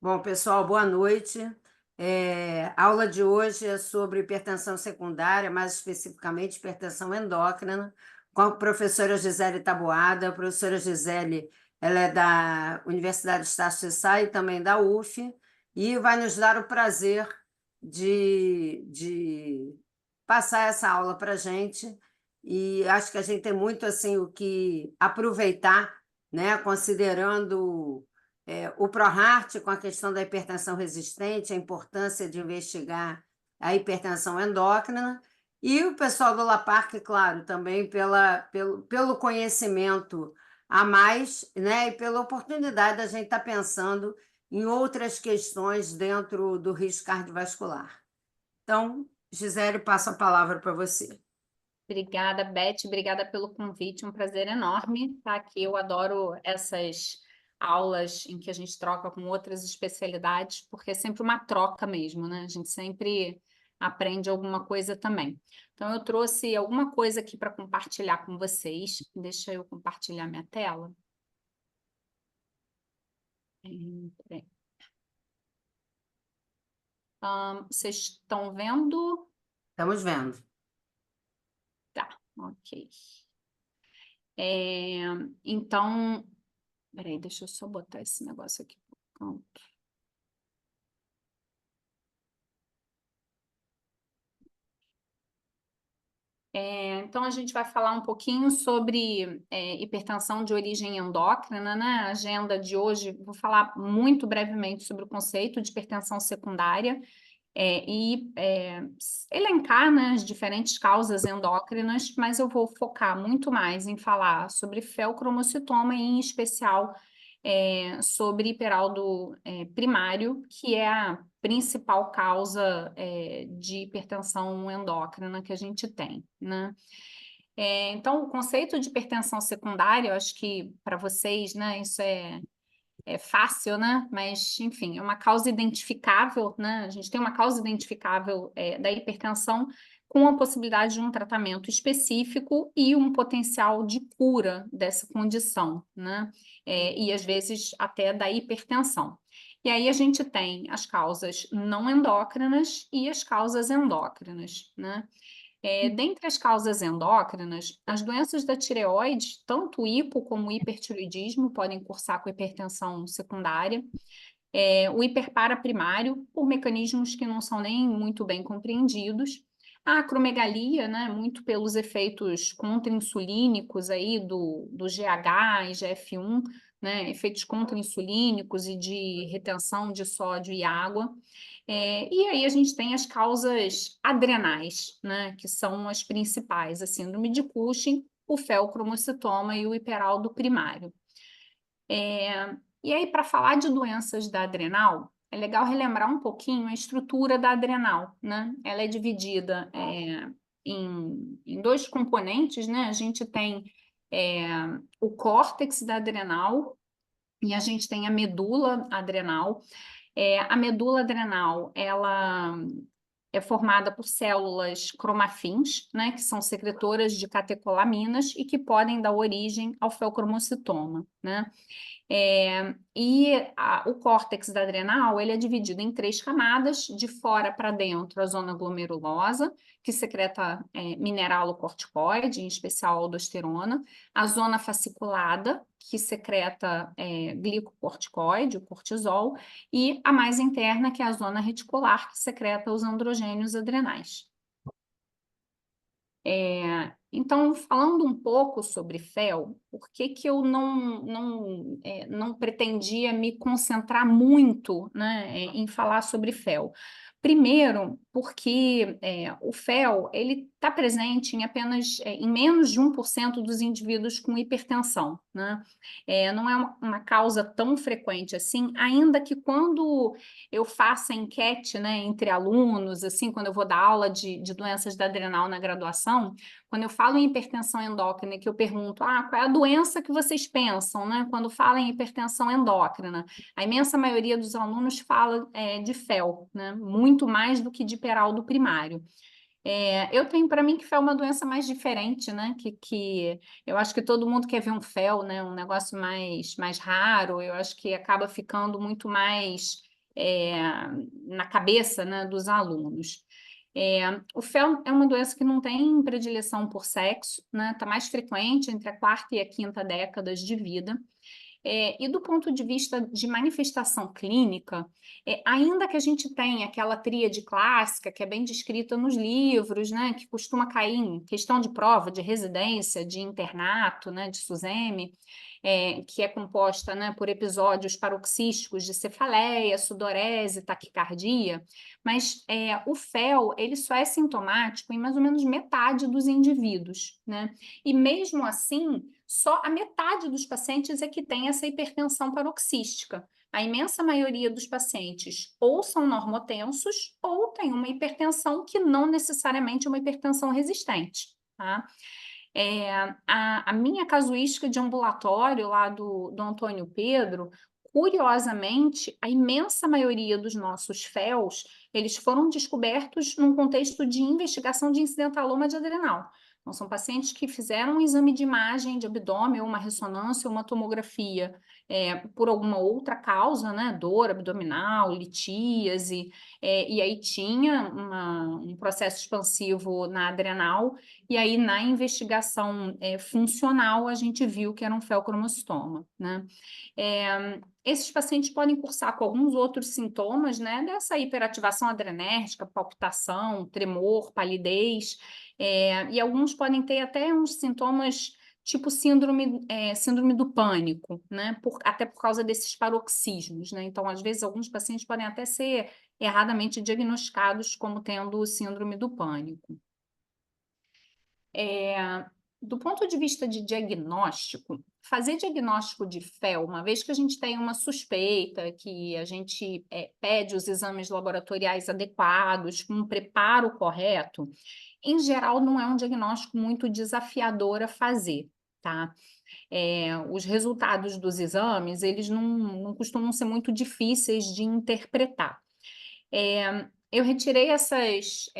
Bom, pessoal, boa noite. A aula de hoje é sobre hipertensão secundária, mais especificamente hipertensão endócrina, com a professora Gisele Taboada. A professora Gisele, ela é da Universidade de Estácio de Sá e também da UF, e vai nos dar o prazer de passar essa aula para a gente. E acho que a gente tem muito assim o que aproveitar, né, considerando o ProHeart com a questão da hipertensão resistente, a importância de investigar a hipertensão endócrina, e o pessoal do LAPARC, claro, também pelo conhecimento a mais, né, e pela oportunidade da gente estar pensando em outras questões dentro do risco cardiovascular. Então, Gisele, passo a palavra para você. Obrigada, Beth, obrigada pelo convite, um prazer enorme estar aqui. Eu adoro essas aulas em que a gente troca com outras especialidades, porque é sempre uma troca mesmo, né? A gente sempre aprende alguma coisa também. Então, eu trouxe alguma coisa aqui para compartilhar com vocês. Deixa eu compartilhar minha tela. Peraí. Vocês estão vendo? Estamos vendo. Tá, ok. Então, peraí, deixa eu só botar esse negócio aqui pro canto. Então, a gente vai falar um pouquinho sobre hipertensão de origem endócrina, né? A agenda de hoje, vou falar muito brevemente sobre o conceito de hipertensão secundária e elencar, né, as diferentes causas endócrinas, mas eu vou focar muito mais em falar sobre feocromocitoma e, em especial, sobre hiperaldo primário, que é a principal causa de hipertensão endócrina que a gente tem, né? Então, o conceito de hipertensão secundária, eu acho que para vocês, né, isso é fácil, né? Mas, enfim, é uma causa identificável, né? A gente tem uma causa identificável da hipertensão com a possibilidade de um tratamento específico e um potencial de cura dessa condição, né? E às vezes até da hipertensão. E aí a gente tem as causas não endócrinas e as causas endócrinas, né? Dentre as causas endócrinas, as doenças da tireoide, tanto o hipo como o hipertireoidismo, podem cursar com hipertensão secundária. O hiperparaprimário, por mecanismos que não são nem muito bem compreendidos. A acromegalia, né, muito pelos efeitos contra-insulínicos aí do GH e GF1, né, efeitos contra-insulínicos e de retenção de sódio e água. E aí a gente tem as causas adrenais, né, que são as principais, a síndrome de Cushing, o feocromocitoma e o hiperaldo primário. E aí, para falar de doenças da adrenal, é legal relembrar um pouquinho a estrutura da adrenal, né? Ela é dividida em dois componentes, né? A gente tem o córtex da adrenal e a gente tem a medula adrenal. A medula adrenal, ela é formada por células cromafins, né, que são secretoras de catecolaminas e que podem dar origem ao feocromocitoma, né? O córtex da adrenal ele é dividido em três camadas, de fora para dentro a zona glomerulosa, que secreta mineralocorticoide, em especial aldosterona, a zona fasciculada, que secreta glicocorticoide, o cortisol, e a mais interna, que é a zona reticular, que secreta os androgênios adrenais. Então, falando um pouco sobre FeL, por que que eu não pretendia me concentrar muito, né, em falar sobre FeL? Primeiro, porque o FeL ele está presente em menos de 1% dos indivíduos com hipertensão, né? Não é uma causa tão frequente assim, ainda que quando eu faço a enquete, né, entre alunos, assim, quando eu vou dar aula de doenças da adrenal na graduação, quando eu falo em hipertensão endócrina, que eu pergunto, qual é a doença que vocês pensam, né? Quando falam em hipertensão endócrina, a imensa maioria dos alunos fala de FeL, né? Muito mais do que de hiperaldo primário. Eu tenho para mim que FeL é uma doença mais diferente, né? Que eu acho que todo mundo quer ver um FeL, né? Um negócio mais raro. Eu acho que acaba ficando muito mais na cabeça, né, dos alunos. O fel é uma doença que não tem predileção por sexo, né? Está mais frequente entre a quarta e a quinta décadas de vida. E do ponto de vista de manifestação clínica, ainda que a gente tenha aquela tríade clássica, que é bem descrita nos livros, né, que costuma cair em questão de prova, de residência, de internato, né, de SUSEMI, que é composta, né, por episódios paroxísticos de cefaleia, sudorese, taquicardia, mas o FeL, ele só é sintomático em mais ou menos metade dos indivíduos, né? E mesmo assim, só a metade dos pacientes é que tem essa hipertensão paroxística. A imensa maioria dos pacientes ou são normotensos ou tem uma hipertensão que não necessariamente é uma hipertensão resistente, tá? A minha casuística de ambulatório lá do Antônio Pedro, curiosamente, a imensa maioria dos nossos FeLs, eles foram descobertos num contexto de investigação de incidentaloma de adrenal. Então, são pacientes que fizeram um exame de imagem de abdômen, ou uma ressonância, ou uma tomografia, por alguma outra causa, né? Dor abdominal, litíase, e aí tinha um processo expansivo na adrenal, e aí na investigação funcional a gente viu que era um feocromocitoma, né? Esses pacientes podem cursar com alguns outros sintomas, né? Dessa hiperativação adrenérgica, palpitação, tremor, palidez, e alguns podem ter até uns sintomas tipo síndrome do pânico, né? Até por causa desses paroxismos, né? Então, às vezes, alguns pacientes podem até ser erradamente diagnosticados como tendo síndrome do pânico. Do ponto de vista de diagnóstico, fazer diagnóstico de FeL, uma vez que a gente tem uma suspeita, que a gente pede os exames laboratoriais adequados, com um preparo correto, em geral não é um diagnóstico muito desafiador a fazer, tá? Os resultados dos exames, eles não costumam ser muito difíceis de interpretar. Eu retirei essas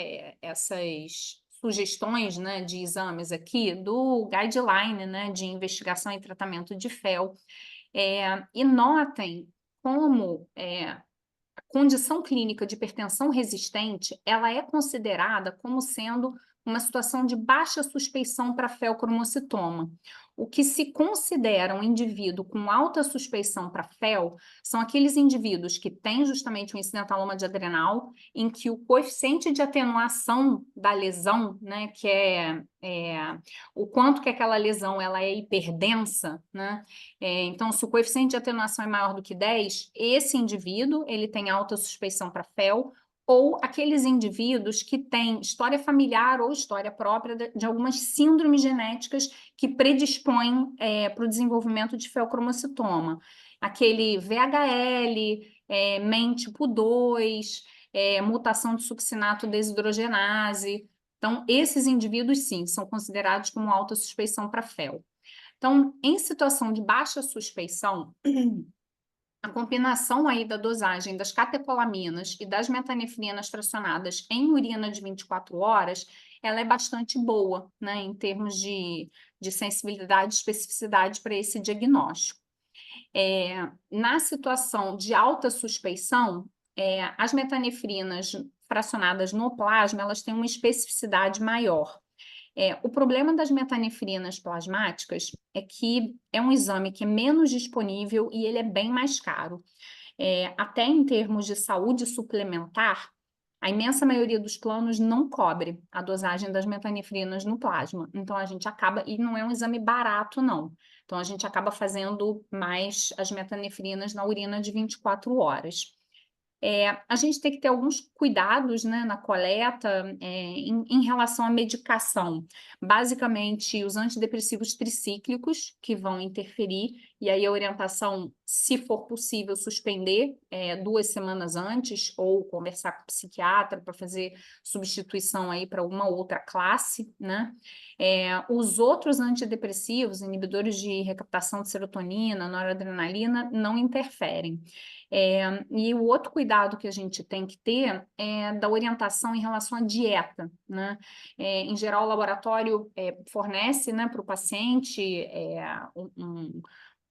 sugestões, né, de exames aqui do guideline, né, de investigação e tratamento de FeL, e notem como a condição clínica de hipertensão resistente, ela é considerada como sendo uma situação de baixa suspeição para feocromocitoma. O que se considera um indivíduo com alta suspeição para FeL são aqueles indivíduos que têm justamente um incidentaloma de adrenal, em que o coeficiente de atenuação da lesão, né, que o quanto que aquela lesão ela é hiperdensa, né? Então, se o coeficiente de atenuação é maior do que 10, esse indivíduo ele tem alta suspeição para FeL, ou aqueles indivíduos que têm história familiar ou história própria de algumas síndromes genéticas que predispõem para o desenvolvimento de feocromocitoma. Aquele VHL, MEN tipo 2, mutação de succinato desidrogenase. Então, esses indivíduos, sim, são considerados como alta suspeição para FeL. Então, em situação de baixa suspeição, a combinação aí da dosagem das catecolaminas e das metanefrinas fracionadas em urina de 24 horas, ela é bastante boa, né, em termos de sensibilidade e especificidade para esse diagnóstico. Na situação de alta suspeição, as metanefrinas fracionadas no plasma, elas têm uma especificidade maior. O problema das metanefrinas plasmáticas é que é um exame que é menos disponível e ele é bem mais caro. Até em termos de saúde suplementar, a imensa maioria dos planos não cobre a dosagem das metanefrinas no plasma. Então, a gente acaba, e não é um exame barato, não. Então, a gente acaba fazendo mais as metanefrinas na urina de 24 horas. A gente tem que ter alguns cuidados, né, na coleta em relação à medicação. Basicamente, os antidepressivos tricíclicos que vão interferir, e aí a orientação, se for possível, suspender 2 semanas antes, ou conversar com o psiquiatra para fazer substituição aí para alguma outra classe, né? Os outros antidepressivos, inibidores de recaptação de serotonina, noradrenalina, não interferem. E o outro cuidado que a gente tem que ter é da orientação em relação à dieta, né? Em geral, o laboratório fornece, né, para o paciente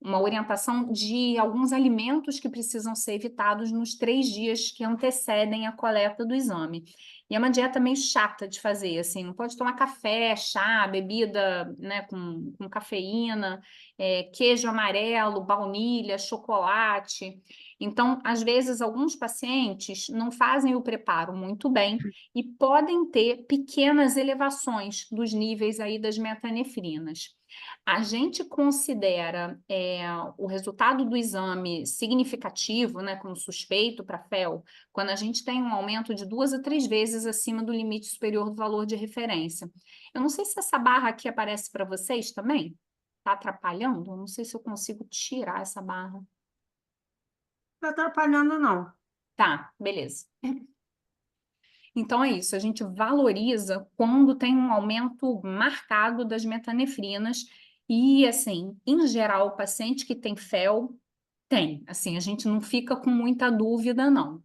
uma orientação de alguns alimentos que precisam ser evitados nos 3 dias que antecedem a coleta do exame. E é uma dieta meio chata de fazer, assim, não pode tomar café, chá, bebida, né, com cafeína, queijo amarelo, baunilha, chocolate. Então, às vezes, alguns pacientes não fazem o preparo muito bem e podem ter pequenas elevações dos níveis aí das metanefrinas. A gente considera o resultado do exame significativo, né, como suspeito para FeL, quando a gente tem um aumento de 2 a 3 vezes acima do limite superior do valor de referência. Eu não sei se essa barra aqui aparece para vocês também. Está atrapalhando? Eu não sei se eu consigo tirar essa barra. Não está atrapalhando, não. Tá, beleza. Então é isso, a gente valoriza quando tem um aumento marcado das metanefrinas e, assim, em geral, o paciente que tem FeL tem, assim, a gente não fica com muita dúvida, não.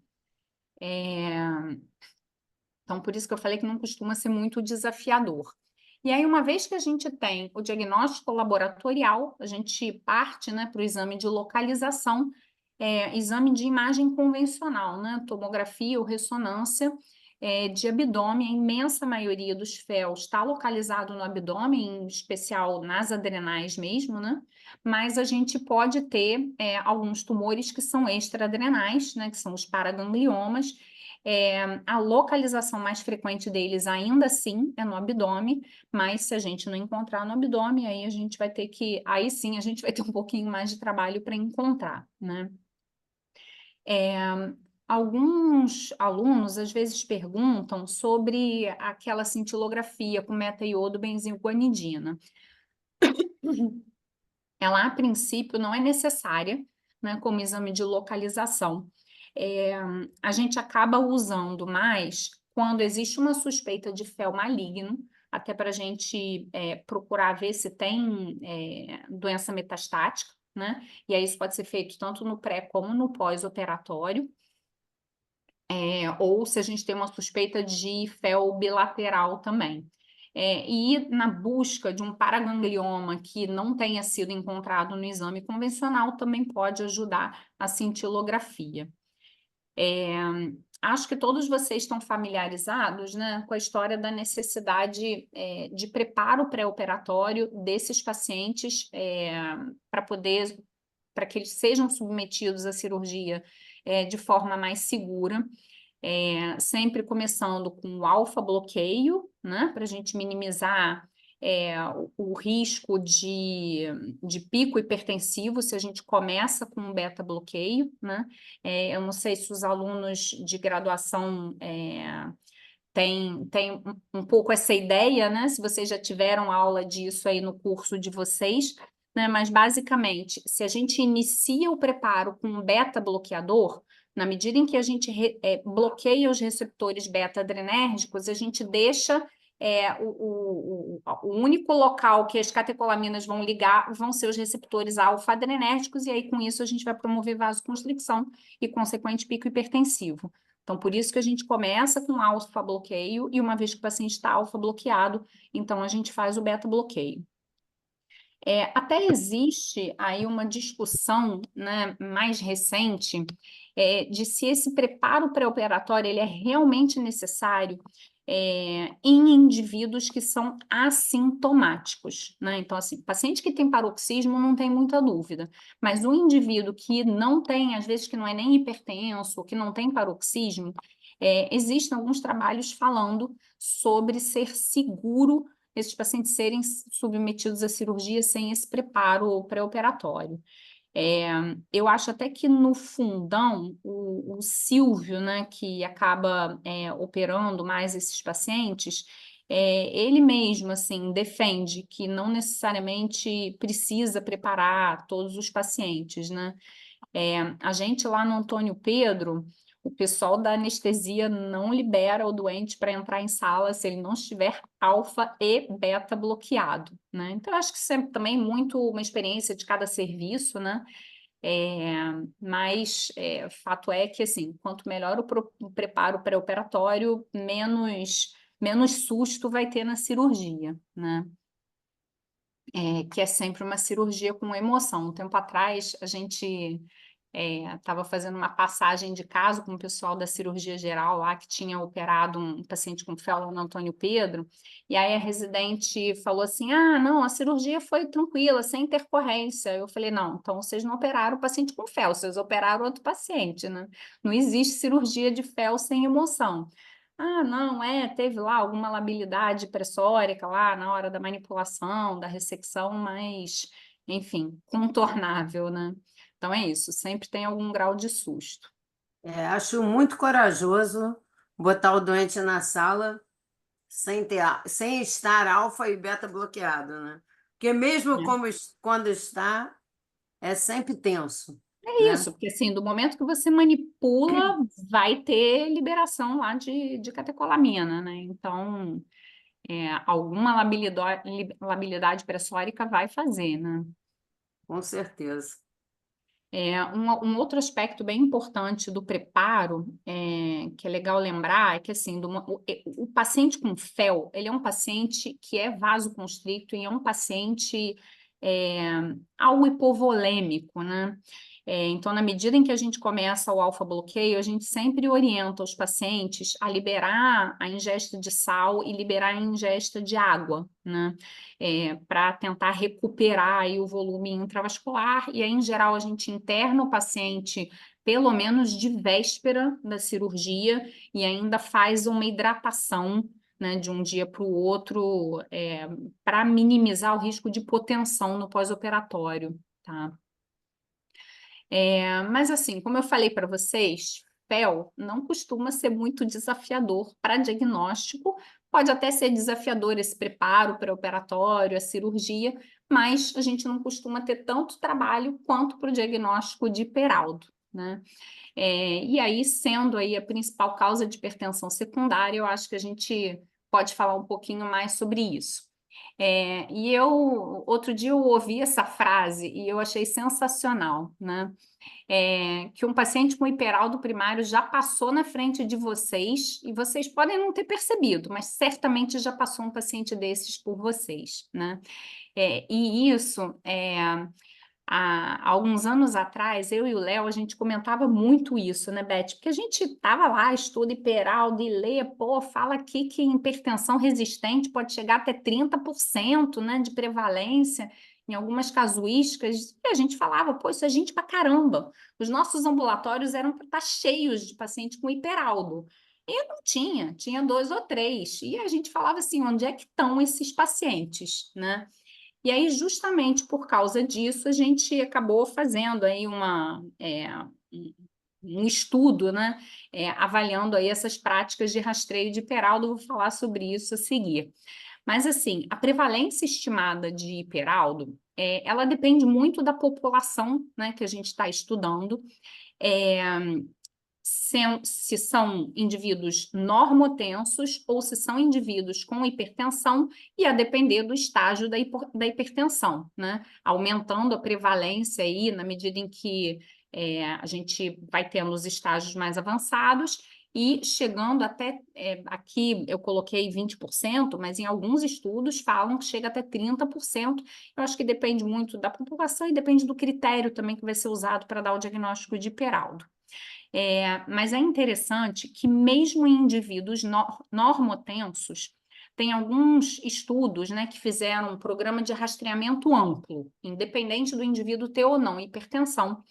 Então, por isso que eu falei que não costuma ser muito desafiador. E aí, uma vez que a gente tem o diagnóstico laboratorial, a gente parte, né, para o exame de localização, exame de imagem convencional, né, tomografia ou ressonância de abdômen. A imensa maioria dos FeLs está localizado no abdômen, em especial nas adrenais mesmo, né? Mas a gente pode ter alguns tumores que são extraadrenais, né, que são os paragangliomas. A localização mais frequente deles ainda assim é no abdômen, mas se a gente não encontrar no abdômen, aí a gente vai ter que, aí sim a gente vai ter um pouquinho mais de trabalho para encontrar, né? Alguns alunos às vezes perguntam sobre aquela cintilografia com meta-iodo benzoguanidina. Ela, a princípio, não é necessária, né, como exame de localização. A gente acaba usando mais quando existe uma suspeita de FeL maligno, até para a gente procurar ver se tem doença metastática, né? E aí isso pode ser feito tanto no pré como no pós-operatório. Ou se a gente tem uma suspeita de FeL bilateral também. E na busca de um paraganglioma que não tenha sido encontrado no exame convencional, também pode ajudar a cintilografia. Acho que todos vocês estão familiarizados, né, com a história da necessidade de preparo pré-operatório desses pacientes para que eles sejam submetidos à cirurgia de forma mais segura. Sempre começando com o alfa-bloqueio, né, para a gente minimizar o risco de pico hipertensivo se a gente começa com um beta-bloqueio, né? Eu não sei se os alunos de graduação têm um pouco essa ideia, né? Se vocês já tiveram aula disso aí no curso de vocês, né? Mas basicamente, se a gente inicia o preparo com um beta-bloqueador, na medida em que a gente bloqueia os receptores beta-adrenérgicos, a gente deixa o único local que as catecolaminas vão ligar vão ser os receptores alfa-adrenérgicos, e aí com isso a gente vai promover vasoconstricção e consequente pico hipertensivo. Então, por isso que a gente começa com alfa-bloqueio, e uma vez que o paciente está alfa-bloqueado, então a gente faz o beta-bloqueio. Até existe aí uma discussão, né, mais recente de se esse preparo pré-operatório ele é realmente necessário em indivíduos que são assintomáticos, né? Então, assim, paciente que tem paroxismo não tem muita dúvida, mas um indivíduo que não tem, às vezes que não é nem hipertenso, que não tem paroxismo, existem alguns trabalhos falando sobre ser seguro esses pacientes serem submetidos à cirurgia sem esse preparo pré-operatório. Eu acho até que no fundão, o Silvio, né, que acaba operando mais esses pacientes, ele mesmo, assim, defende que não necessariamente precisa preparar todos os pacientes, né? A gente lá no Antônio Pedro, o pessoal da anestesia não libera o doente para entrar em sala se ele não estiver alfa e beta bloqueado, né? Então, eu acho que isso é também muito uma experiência de cada serviço, né? Mas fato é que, assim, quanto melhor o preparo pré-operatório, menos susto vai ter na cirurgia, né? que é sempre uma cirurgia com emoção. Um tempo atrás, a gente estava fazendo uma passagem de caso com o pessoal da cirurgia geral lá, que tinha operado um paciente com félula no Antônio Pedro, e aí a residente falou assim, ah, não, a cirurgia foi tranquila, sem intercorrência. Eu falei, não, então vocês não operaram o paciente com fel, vocês operaram outro paciente, né? Não existe cirurgia de fel sem emoção. Ah, não, teve lá alguma labilidade pressórica lá na hora da manipulação, da ressecção, mas, enfim, contornável, né? Então é isso, sempre tem algum grau de susto. Acho muito corajoso botar o doente na sala sem estar alfa e beta bloqueado, né? Porque mesmo quando está, é sempre tenso, É né? isso, porque assim, do momento que você manipula, vai ter liberação lá de catecolamina, né? Então, alguma labilidade pressórica vai fazer, né? Com certeza. Um outro aspecto bem importante do preparo, que é legal lembrar, é que assim, o paciente com FeL, ele é um paciente que é vasoconstricto e é um paciente é, algo hipovolêmico, né? Então, na medida em que a gente começa o alfa-bloqueio, a gente sempre orienta os pacientes a liberar a ingesta de sal e liberar a ingesta de água, né? Para tentar recuperar aí o volume intravascular, e aí, em geral, a gente interna o paciente pelo menos de véspera da cirurgia e ainda faz uma hidratação, né, de um dia para o outro, para minimizar o risco de hipotensão no pós-operatório, tá? Mas assim, como eu falei para vocês, FeL não costuma ser muito desafiador para diagnóstico, pode até ser desafiador esse preparo pré-operatório, a cirurgia, mas a gente não costuma ter tanto trabalho quanto para o diagnóstico de hiperaldo, né? E aí, sendo aí a principal causa de hipertensão secundária, eu acho que a gente pode falar um pouquinho mais sobre isso. Outro dia eu ouvi essa frase e eu achei sensacional, né? Que um paciente com hiperaldo primário já passou na frente de vocês e vocês podem não ter percebido, mas certamente já passou um paciente desses por vocês, né? E isso, há alguns anos atrás, eu e o Léo, a gente comentava muito isso, né, Beth? Porque a gente estava lá, estuda hiperaldo e lê, pô, fala aqui que hipertensão resistente pode chegar até 30%, né, de prevalência em algumas casuísticas, e a gente falava, pô, isso é gente pra caramba. Os nossos ambulatórios eram para estar cheios de paciente com hiperaldo. E não tinha 2 ou 3. E a gente falava assim, onde é que estão esses pacientes, né? E aí, justamente por causa disso, a gente acabou fazendo aí um estudo, né, avaliando aí essas práticas de rastreio de hiperaldo. Vou falar sobre isso a seguir. Mas, assim, a prevalência estimada de hiperaldo, ela depende muito da população, né, que a gente está estudando. É, se são indivíduos normotensos ou se são indivíduos com hipertensão, e a depender do estágio da hipertensão, né? Aumentando a prevalência aí na medida em que a gente vai tendo os estágios mais avançados e chegando até, aqui eu coloquei 20%, mas em alguns estudos falam que chega até 30%. Eu acho que depende muito da população e depende do critério também que vai ser usado para dar o diagnóstico de hiperaldo. Mas é interessante que, mesmo em indivíduos normotensos, tem alguns estudos, né, que fizeram um programa de rastreamento amplo, independente do indivíduo ter ou não hipertensão.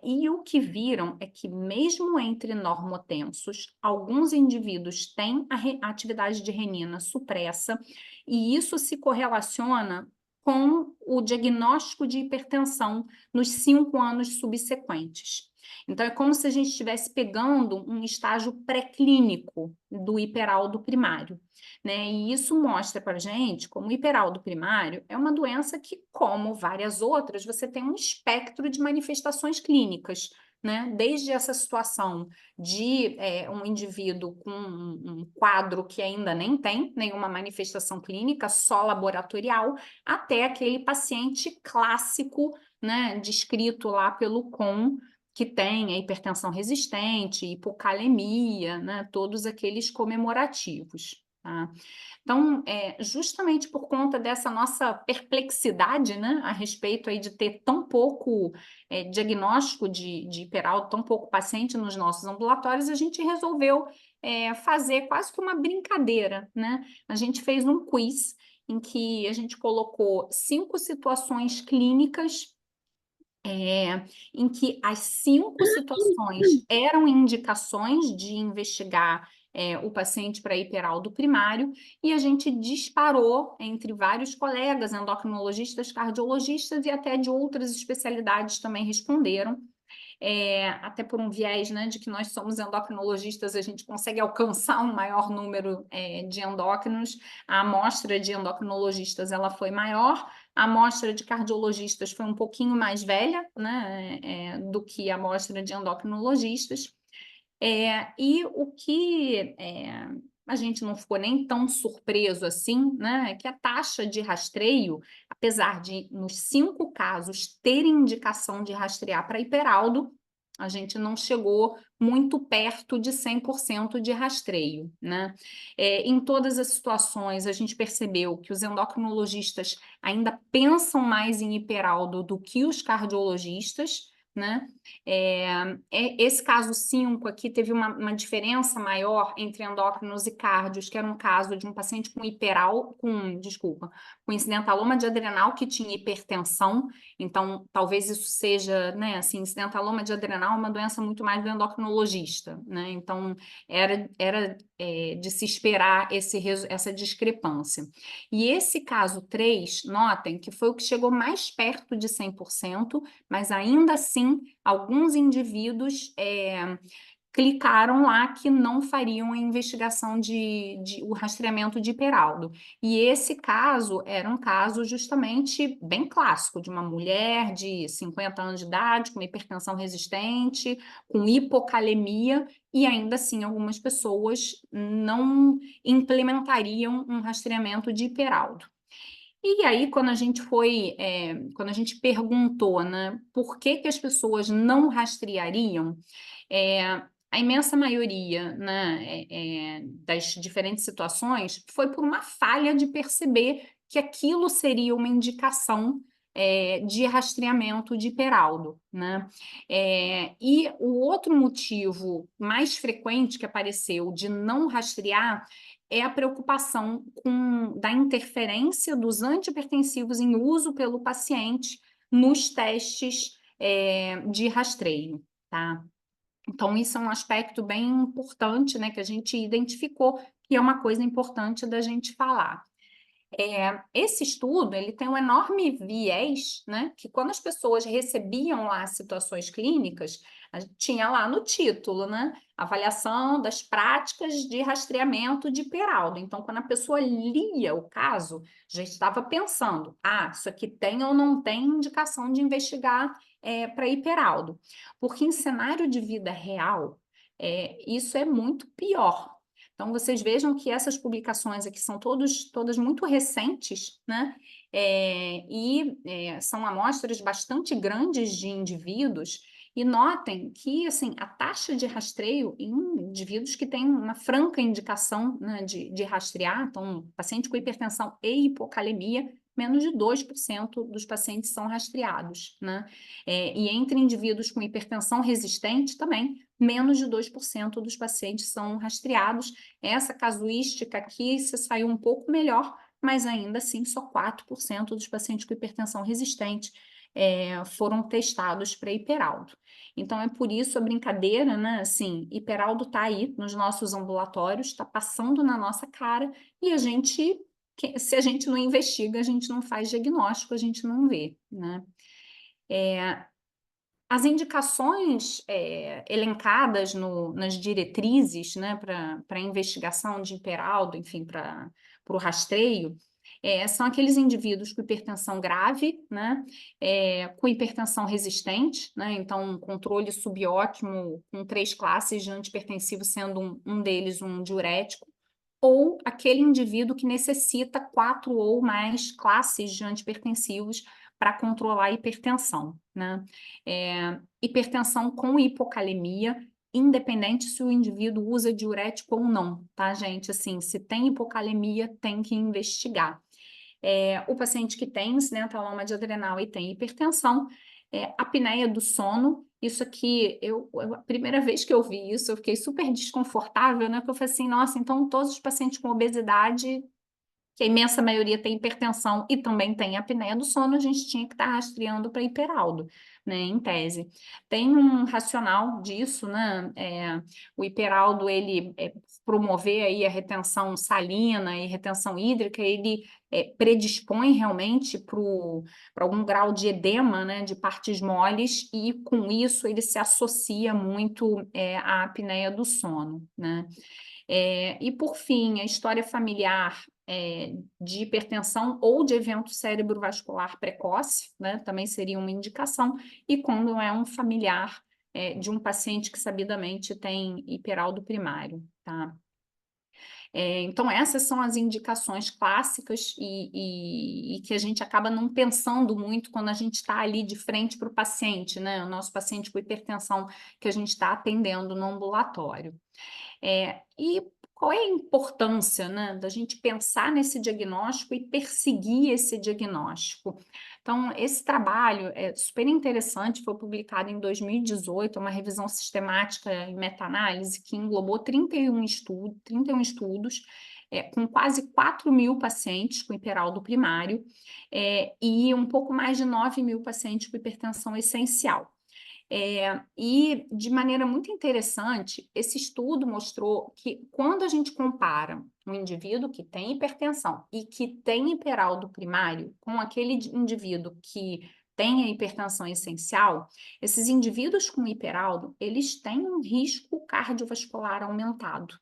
E o que viram é que, mesmo entre normotensos, alguns indivíduos têm a atividade de renina supressa, e isso se correlaciona com o diagnóstico de hipertensão nos 5 anos subsequentes. Então, é como se a gente estivesse pegando um estágio pré-clínico do hiperaldo primário, né? E isso mostra para a gente como o hiperaldo primário é uma doença que, como várias outras, você tem um espectro de manifestações clínicas, né? Desde essa situação de um indivíduo com um quadro que ainda nem tem nenhuma manifestação clínica, só laboratorial, até aquele paciente clássico, né? Descrito lá pelo COM, que tem a hipertensão resistente, hipocalemia, né? Todos aqueles comemorativos. tá? Então, justamente por conta dessa nossa perplexidade, né, a respeito aí de ter tão pouco diagnóstico de hiperaldo, tão pouco paciente nos nossos ambulatórios, a gente resolveu fazer quase que uma brincadeira, né? A gente fez um quiz em que a gente colocou 5 situações clínicas em que as 5 situações eram indicações de investigar o paciente para hiperaldo primário, e a gente disparou entre vários colegas, endocrinologistas, cardiologistas e até de outras especialidades também responderam. Até por um viés, né, de que nós somos endocrinologistas, a gente consegue alcançar um maior número de endócrinos. A amostra de endocrinologistas ela foi maior, a amostra de cardiologistas foi um pouquinho mais velha, né, do que a amostra de endocrinologistas. E o que a gente não ficou nem tão surpreso assim, né, é que a taxa de rastreio, apesar de nos 5 casos terem indicação de rastrear para hiperaldo, a gente não chegou muito perto de 100% de rastreio, né? Em todas as situações, a gente percebeu que os endocrinologistas ainda pensam mais em hiperaldo do que os cardiologistas, né? Esse caso 5 aqui teve uma diferença maior entre endócrinos e cardios, que era um caso de um paciente com incidentaloma de adrenal que tinha hipertensão. Então, talvez isso seja, né, assim, incidentaloma de adrenal é uma doença muito mais do endocrinologista, né? Então, era de se esperar essa discrepância. E esse caso 3, notem que foi o que chegou mais perto de 100%, mas ainda assim, alguns indivíduos clicaram lá que não fariam a investigação o rastreamento de hiperaldo. E esse caso era um caso justamente bem clássico, de uma mulher de 50 anos de idade, com hipertensão resistente, com hipocalemia, e ainda assim algumas pessoas não implementariam um rastreamento de hiperaldo. E aí, quando a gente perguntou, né, por que que as pessoas não rastreariam, a imensa maioria, né, das diferentes situações foi por uma falha de perceber que aquilo seria uma indicação de rastreamento de hiperaldo, né? E o outro motivo mais frequente que apareceu de não rastrear é a preocupação da interferência dos antihipertensivos em uso pelo paciente nos testes de rastreio, tá? Então, isso é um aspecto bem importante, né, que a gente identificou, que é uma coisa importante da gente falar. Esse estudo, ele tem um enorme viés, né, que quando as pessoas recebiam lá situações clínicas, tinha lá no título, né, avaliação das práticas de rastreamento de hiperaldo. Então, quando a pessoa lia o caso, já estava pensando, isso aqui tem ou não tem indicação de investigar para hiperaldo. Porque em cenário de vida real, isso é muito pior. Então, vocês vejam que essas publicações aqui são todas muito recentes, né? São amostras bastante grandes de indivíduos, e notem que assim, a taxa de rastreio em indivíduos que têm uma franca indicação, né, de rastrear, então, paciente com hipertensão e hipocalemia, menos de 2% dos pacientes são rastreados, né? E entre indivíduos com hipertensão resistente também, menos de 2% dos pacientes são rastreados. Essa casuística aqui se saiu um pouco melhor, mas ainda assim só 4% dos pacientes com hipertensão resistente foram testados para hiperaldo. Então é por isso a brincadeira, né? Assim, hiperaldo está aí nos nossos ambulatórios, está passando na nossa cara, e se a gente não investiga, a gente não faz diagnóstico, a gente não vê, né? As indicações elencadas nas diretrizes, né, para investigação de hiperaldo, enfim, para o rastreio, são aqueles indivíduos com hipertensão grave, né, com hipertensão resistente, né, então controle subótimo com 3 classes de antihipertensivo, sendo um deles um diurético, ou aquele indivíduo que necessita 4 ou mais classes de antihipertensivos para controlar a hipertensão, né? Hipertensão com hipocalemia independente se o indivíduo usa diurético ou não, tá, gente? Assim, se tem hipocalemia, tem que investigar. O paciente que tem incidentaloma de adrenal e tem hipertensão, apneia do sono, isso aqui, a primeira vez que eu vi isso, eu fiquei super desconfortável, né? Porque eu falei assim, nossa, então todos os pacientes com obesidade, que a imensa maioria tem hipertensão e também tem apneia do sono, a gente tinha que estar rastreando para hiperaldo, né, em tese. Tem um racional disso, né, o hiperaldo, ele promover aí a retenção salina e retenção hídrica, ele predispõe realmente para algum grau de edema, né, de partes moles, e com isso ele se associa muito à apneia do sono, né. E por fim, a história familiar de hipertensão ou de evento cerebrovascular precoce, né, também seria uma indicação, e quando é um familiar de um paciente que sabidamente tem hiperaldo primário, tá? Então, essas são as indicações clássicas e que a gente acaba não pensando muito quando a gente está ali de frente para o paciente, né? O nosso paciente com hipertensão que a gente está atendendo no ambulatório. E qual é a importância, né, da gente pensar nesse diagnóstico e perseguir esse diagnóstico? Então, esse trabalho é super interessante, foi publicado em 2018, uma revisão sistemática em meta-análise que englobou 31 estudos, com quase 4.000 pacientes com hiperaldo primário, e um pouco mais de 9.000 pacientes com hipertensão essencial. E, de maneira muito interessante, esse estudo mostrou que quando a gente compara um indivíduo que tem hipertensão e que tem hiperaldo primário com aquele indivíduo que tem a hipertensão essencial, esses indivíduos com hiperaldo, eles têm um risco cardiovascular aumentado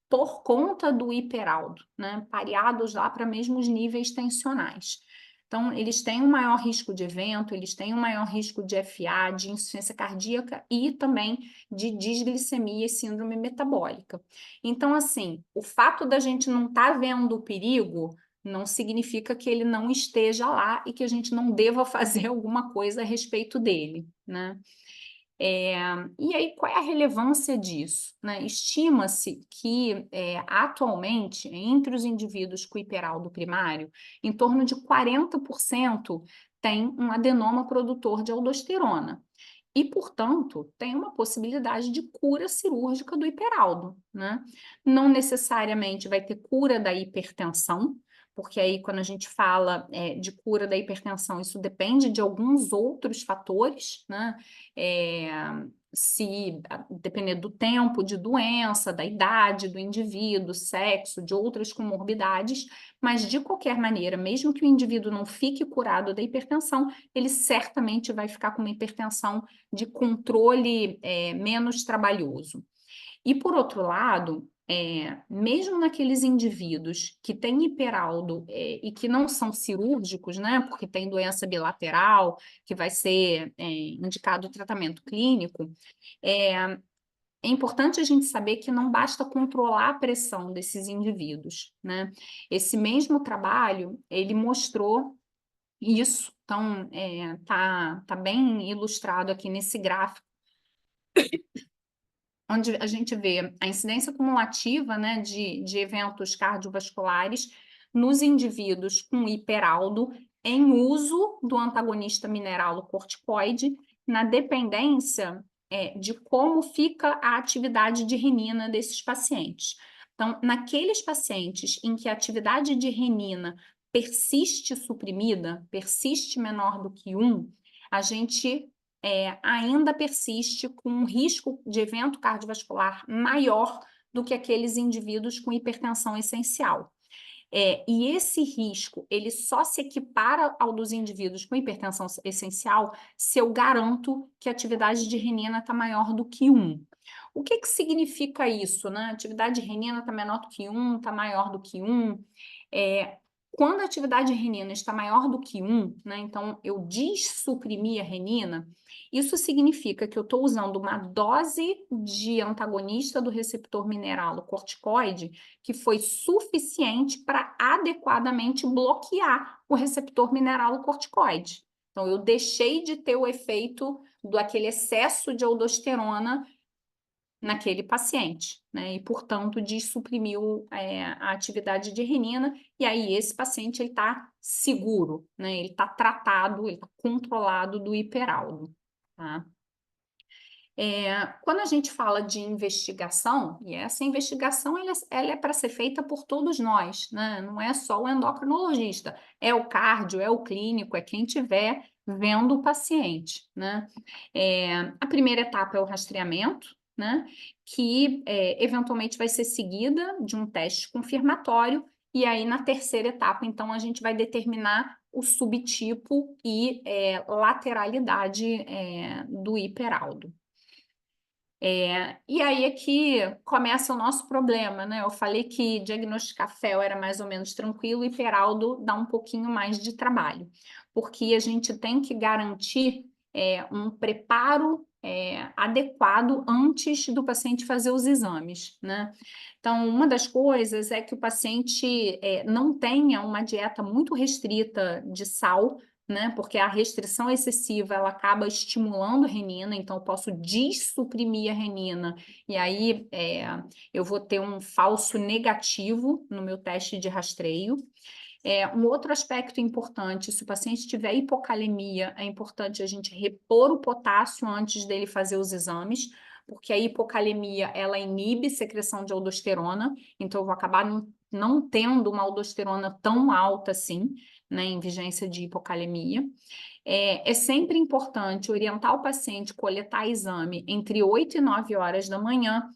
por conta do hiperaldo, né, pareados lá para mesmos níveis tensionais. Então, eles têm um maior risco de evento, eles têm um maior risco de FA, de insuficiência cardíaca e também de disglicemia e síndrome metabólica. Então, assim, o fato da gente não estar vendo o perigo não significa que ele não esteja lá e que a gente não deva fazer alguma coisa a respeito dele, né? E aí, qual é a relevância disso, né? Estima-se que, atualmente, entre os indivíduos com hiperaldo primário, em torno de 40% tem um adenoma produtor de aldosterona. E, portanto, tem uma possibilidade de cura cirúrgica do hiperaldo, né? Não necessariamente vai ter cura da hipertensão, porque aí, quando a gente fala de cura da hipertensão, isso depende de alguns outros fatores, né? Depender do tempo de doença, da idade do indivíduo, sexo, de outras comorbidades, mas de qualquer maneira, mesmo que o indivíduo não fique curado da hipertensão, ele certamente vai ficar com uma hipertensão de controle menos trabalhoso. E, por outro lado, mesmo naqueles indivíduos que têm hiperaldo e que não são cirúrgicos, né, porque tem doença bilateral, que vai ser indicado o tratamento clínico, é importante a gente saber que não basta controlar a pressão desses indivíduos, né? Esse mesmo trabalho, ele mostrou isso, então, tá bem ilustrado aqui nesse gráfico, onde a gente vê a incidência cumulativa, né, de eventos cardiovasculares nos indivíduos com hiperaldo em uso do antagonista mineralocorticoide, na dependência de como fica a atividade de renina desses pacientes. Então, naqueles pacientes em que a atividade de renina persiste suprimida, persiste menor do que 1, a gente ainda persiste com um risco de evento cardiovascular maior do que aqueles indivíduos com hipertensão essencial. E esse risco, ele só se equipara ao dos indivíduos com hipertensão essencial se eu garanto que a atividade de renina está maior do que 1. O que significa isso, né? A atividade de renina está menor do que 1, está maior do que 1. Quando a atividade de renina está maior do que 1, né, então eu dessuprimi a renina, isso significa que eu estou usando uma dose de antagonista do receptor mineralocorticoide que foi suficiente para adequadamente bloquear o receptor mineralocorticoide. Então, eu deixei de ter o efeito daquele excesso de aldosterona naquele paciente, né? E, portanto, dessuprimiu a atividade de renina, e aí esse paciente está seguro, né? Ele está tratado, ele está controlado do hiperaldo, tá? Quando a gente fala de investigação, e essa investigação ela é para ser feita por todos nós, né? Não é só o endocrinologista, é o cardio, é o clínico, é quem estiver vendo o paciente, né? A primeira etapa é o rastreamento, né? Que eventualmente vai ser seguida de um teste confirmatório, e aí na terceira etapa, então, a gente vai determinar o subtipo e lateralidade do hiperaldo. E aí é que começa o nosso problema, né? Eu falei que diagnosticar FeL era mais ou menos tranquilo, e hiperaldo dá um pouquinho mais de trabalho, porque a gente tem que garantir um preparo adequado antes do paciente fazer os exames, né? Então, uma das coisas é que o paciente não tenha uma dieta muito restrita de sal, né? Porque a restrição excessiva ela acaba estimulando a renina, então eu posso dessuprimir a renina, e aí eu vou ter um falso negativo no meu teste de rastreio. Um outro aspecto importante, se o paciente tiver hipocalemia, é importante a gente repor o potássio antes dele fazer os exames, porque a hipocalemia ela inibe secreção de aldosterona, então eu vou acabar não tendo uma aldosterona tão alta assim, né, em vigência de hipocalemia. É sempre importante orientar o paciente a coletar exame entre 8 e 9 horas da manhã,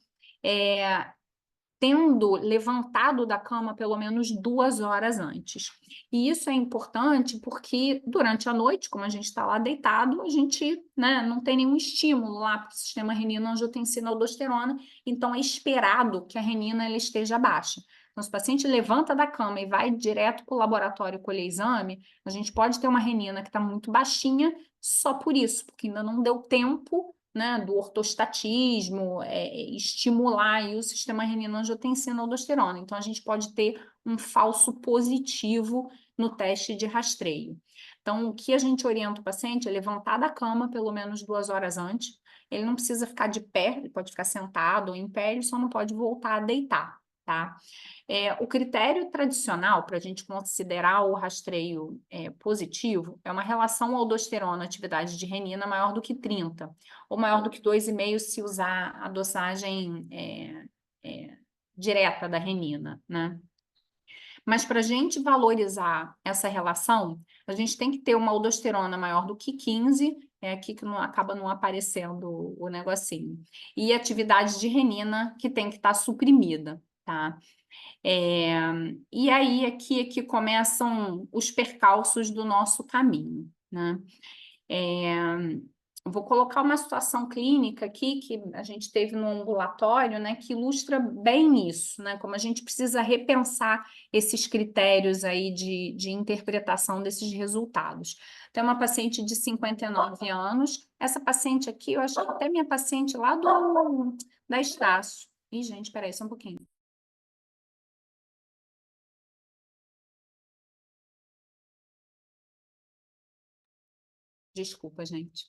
tendo levantado da cama pelo menos 2 horas antes. E isso é importante porque durante a noite, como a gente está lá deitado, a gente, né, não tem nenhum estímulo lá para o sistema renina-angiotensina-aldosterona, então é esperado que a renina ela esteja baixa. Então, se o paciente levanta da cama e vai direto para o laboratório colher exame, a gente pode ter uma renina que está muito baixinha só por isso, porque ainda não deu tempo, né, do ortostatismo, estimular aí o sistema renina-angiotensina-aldosterona. Então, a gente pode ter um falso positivo no teste de rastreio. Então, o que a gente orienta o paciente é levantar da cama pelo menos 2 horas antes. Ele não precisa ficar de pé, ele pode ficar sentado ou em pé, ele só não pode voltar a deitar, tá? O critério tradicional para a gente considerar o rastreio positivo é uma relação aldosterona-atividade de renina maior do que 30, ou maior do que 2,5 se usar a dosagem direta da renina, né? Mas para a gente valorizar essa relação, a gente tem que ter uma aldosterona maior do que 15, é aqui que acaba não aparecendo o negocinho, e atividade de renina que tem que estar suprimida, tá? E aí aqui é que começam os percalços do nosso caminho, né? Vou colocar uma situação clínica aqui que a gente teve no ambulatório, né, que ilustra bem isso, né, como a gente precisa repensar esses critérios aí de interpretação desses resultados. Tem uma paciente de 59 anos, essa paciente aqui, eu acho que até minha paciente lá da Estácio. Ih, gente, peraí, só um pouquinho. Desculpa, gente.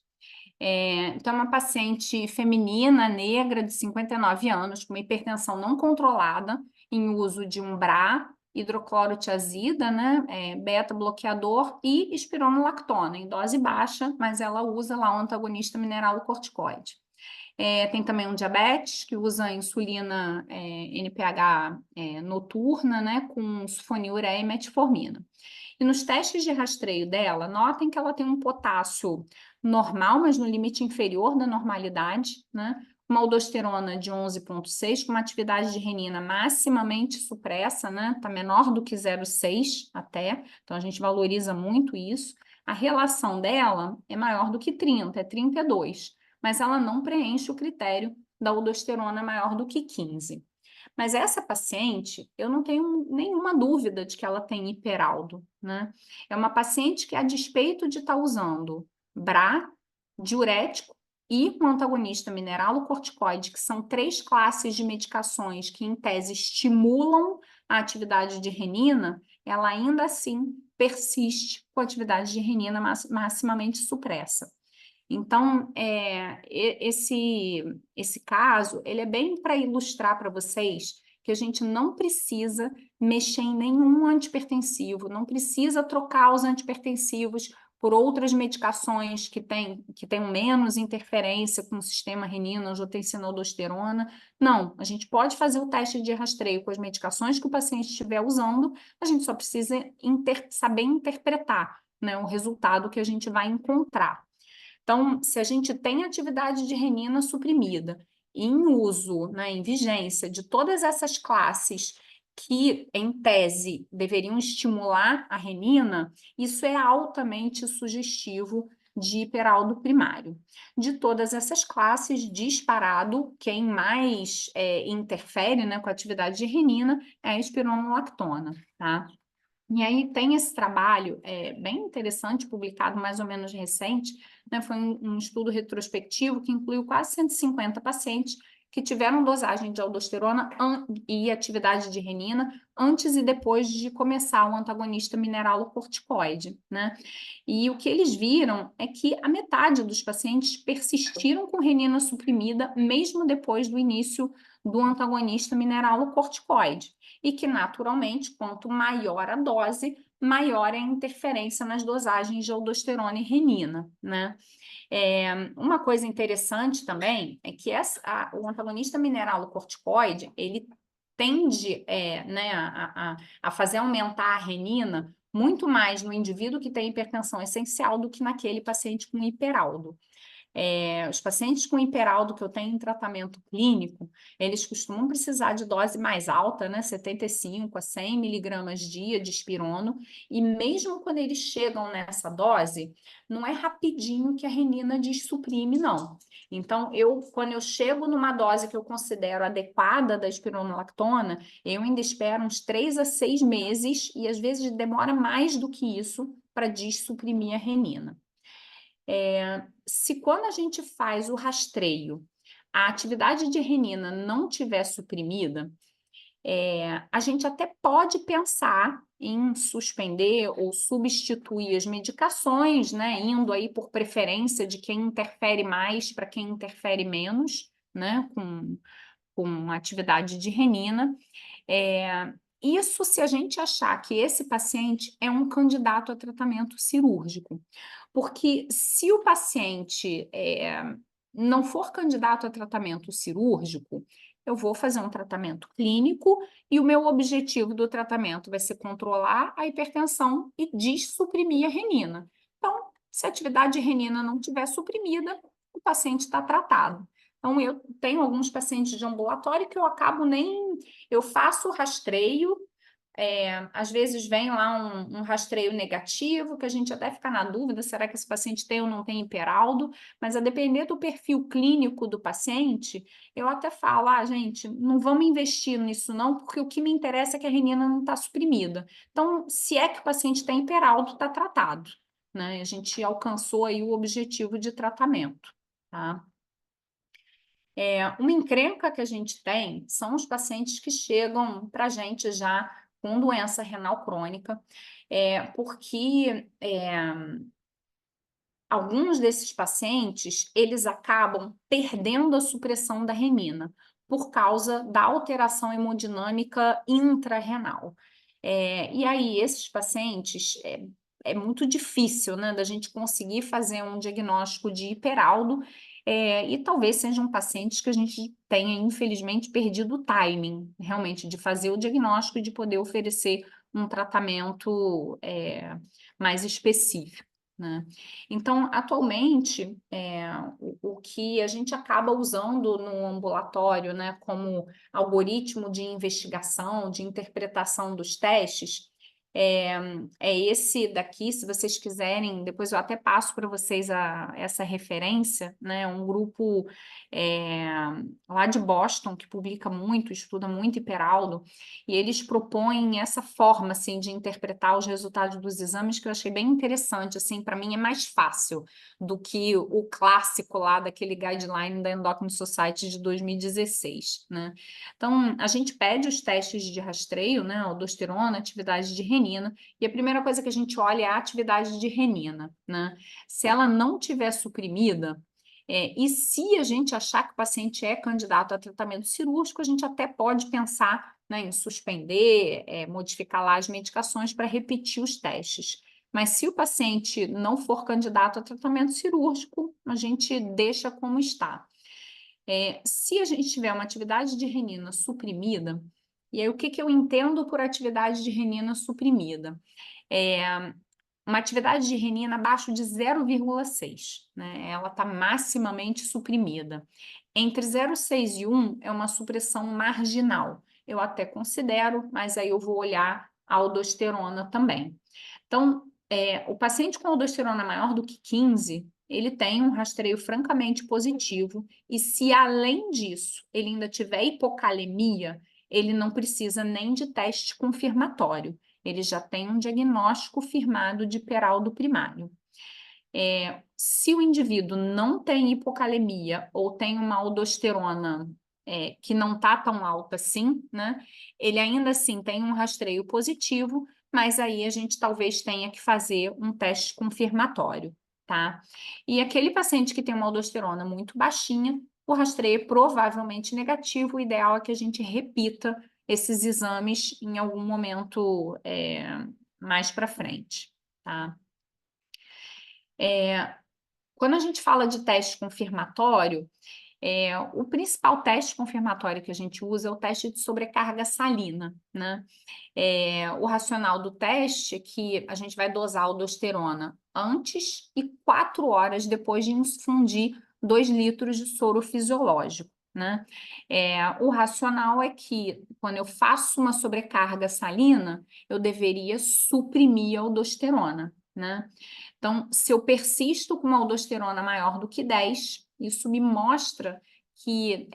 Então, uma paciente feminina, negra, de 59 anos, com uma hipertensão não controlada, em uso de um BRA, hidroclorotiazida, né, beta-bloqueador e espironolactona, em dose baixa, mas ela usa lá o antagonista mineralocorticoide. Tem também um diabetes, que usa insulina NPH noturna, né, com sulfonilureia e metformina. E nos testes de rastreio dela, notem que ela tem um potássio normal, mas no limite inferior da normalidade, né? Uma aldosterona de 11,6, com uma atividade de renina maximamente supressa, né? Tá menor do que 0,6 até, então a gente valoriza muito isso. A relação dela é maior do que 30, é 32, mas ela não preenche o critério da aldosterona maior do que 15. Mas essa paciente, eu não tenho nenhuma dúvida de que ela tem hiperaldo, né? É uma paciente que, a despeito de estar usando BRA, diurético e um antagonista mineralocorticoide, que são 3 classes de medicações que, em tese, estimulam a atividade de renina, ela ainda assim persiste com a atividade de renina maximamente supressa. Então, esse caso, ele é bem para ilustrar para vocês que a gente não precisa mexer em nenhum antipertensivo, não precisa trocar os antipertensivos por outras medicações que tenham menos interferência com o sistema renina, angiotensina, aldosterona. Não, a gente pode fazer o teste de rastreio com as medicações que o paciente estiver usando, a gente só precisa saber interpretar, né, o resultado que a gente vai encontrar. Então, se a gente tem atividade de renina suprimida em uso, né, em vigência de todas essas classes que, em tese, deveriam estimular a renina, isso é altamente sugestivo de hiperaldo primário. De todas essas classes, disparado, quem mais interfere, né, com a atividade de renina é a espironolactona, tá? E aí tem esse trabalho bem interessante, publicado mais ou menos recente, né? Foi um estudo retrospectivo que incluiu quase 150 pacientes que tiveram dosagem de aldosterona e atividade de renina antes e depois de começar o antagonista mineralocorticoide, né? E o que eles viram é que a metade dos pacientes persistiram com renina suprimida mesmo depois do início do antagonista mineralocorticoide. E que, naturalmente, quanto maior a dose, maior é a interferência nas dosagens de aldosterona e renina, né? Uma coisa interessante também é que o antagonista mineralocorticoide, ele tende né, a fazer aumentar a renina muito mais no indivíduo que tem hipertensão essencial do que naquele paciente com hiperaldo. Os pacientes com hiperaldo que eu tenho em tratamento clínico, eles costumam precisar de dose mais alta, né, 75 a 100 miligramas dia de espirono, e mesmo quando eles chegam nessa dose, não é rapidinho que a renina dessuprime, não. Então, quando eu chego numa dose que eu considero adequada da espironolactona, eu ainda espero uns 3 a 6 meses, e às vezes demora mais do que isso para dessuprimir a renina. Se quando a gente faz o rastreio, a atividade de renina não tiver suprimida, a gente até pode pensar em suspender ou substituir as medicações, né, indo aí por preferência de quem interfere mais para quem interfere menos, né, com atividade de renina. Isso se a gente achar que esse paciente é um candidato a tratamento cirúrgico. Porque se o paciente não for candidato a tratamento cirúrgico, eu vou fazer um tratamento clínico e o meu objetivo do tratamento vai ser controlar a hipertensão e dessuprimir a renina. Então, se a atividade de renina não estiver suprimida, o paciente está tratado. Então, eu tenho alguns pacientes de ambulatório que eu acabo eu faço o rastreio, às vezes vem lá um rastreio negativo, que a gente até fica na dúvida, será que esse paciente tem ou não tem hiperaldo? Mas a depender do perfil clínico do paciente, eu até falo, gente, não vamos investir nisso não, porque o que me interessa é que a renina não está suprimida. Então, se é que o paciente tem hiperaldo, está tratado, né? A gente alcançou aí o objetivo de tratamento, tá? Uma encrenca que a gente tem são os pacientes que chegam para a gente já com doença renal crônica, porque alguns desses pacientes, eles acabam perdendo a supressão da renina por causa da alteração hemodinâmica intrarrenal. E aí, esses pacientes, é muito difícil, né, da gente conseguir fazer um diagnóstico de hiperaldo, e talvez sejam pacientes que a gente tenha, infelizmente, perdido o timing, realmente, de fazer o diagnóstico e de poder oferecer um tratamento mais específico, né? Então, atualmente, o que a gente acaba usando no ambulatório, né, como algoritmo de investigação, de interpretação dos testes, esse daqui, se vocês quiserem, depois eu até passo para vocês essa referência, né? Um grupo lá de Boston que publica muito, estuda muito hiperaldo, e eles propõem essa forma assim, de interpretar os resultados dos exames que eu achei bem interessante, assim, para mim é mais fácil do que o clássico lá daquele guideline da Endocrine Society de 2016, né? Então, a gente pede os testes de rastreio, né? Aldosterona, atividade de renina, renina, e a primeira coisa que a gente olha é a atividade de renina, né? Se ela não tiver suprimida, e se a gente achar que o paciente é candidato a tratamento cirúrgico, a gente até pode pensar, né, em suspender, modificar lá as medicações para repetir os testes. Mas se o paciente não for candidato a tratamento cirúrgico, a gente deixa como está. Se a gente tiver uma atividade de renina suprimida, e aí o que eu entendo por atividade de renina suprimida? Uma atividade de renina abaixo de 0,6, né? Ela está maximamente suprimida. Entre 0,6 e 1 é uma supressão marginal. Eu até considero, mas aí eu vou olhar a aldosterona também. Então, o paciente com aldosterona maior do que 15, ele tem um rastreio francamente positivo, e se além disso ele ainda tiver hipocalemia, ele não precisa nem de teste confirmatório, ele já tem um diagnóstico firmado de hiperaldo primário. Se o indivíduo não tem hipocalemia ou tem uma aldosterona que não está tão alta assim, né? Ele ainda assim tem um rastreio positivo, mas aí a gente talvez tenha que fazer um teste confirmatório, tá? E aquele paciente que tem uma aldosterona muito baixinha, o rastreio é provavelmente negativo, o ideal é que a gente repita esses exames em algum momento mais para frente, tá? Quando a gente fala de teste confirmatório, o principal teste confirmatório que a gente usa é o teste de sobrecarga salina, né? O racional do teste é que a gente vai dosar a aldosterona antes e 4 horas depois de infundir 2 litros de soro fisiológico, né? O racional é que, quando eu faço uma sobrecarga salina, eu deveria suprimir a aldosterona, né? Então, se eu persisto com uma aldosterona maior do que 10, isso me mostra que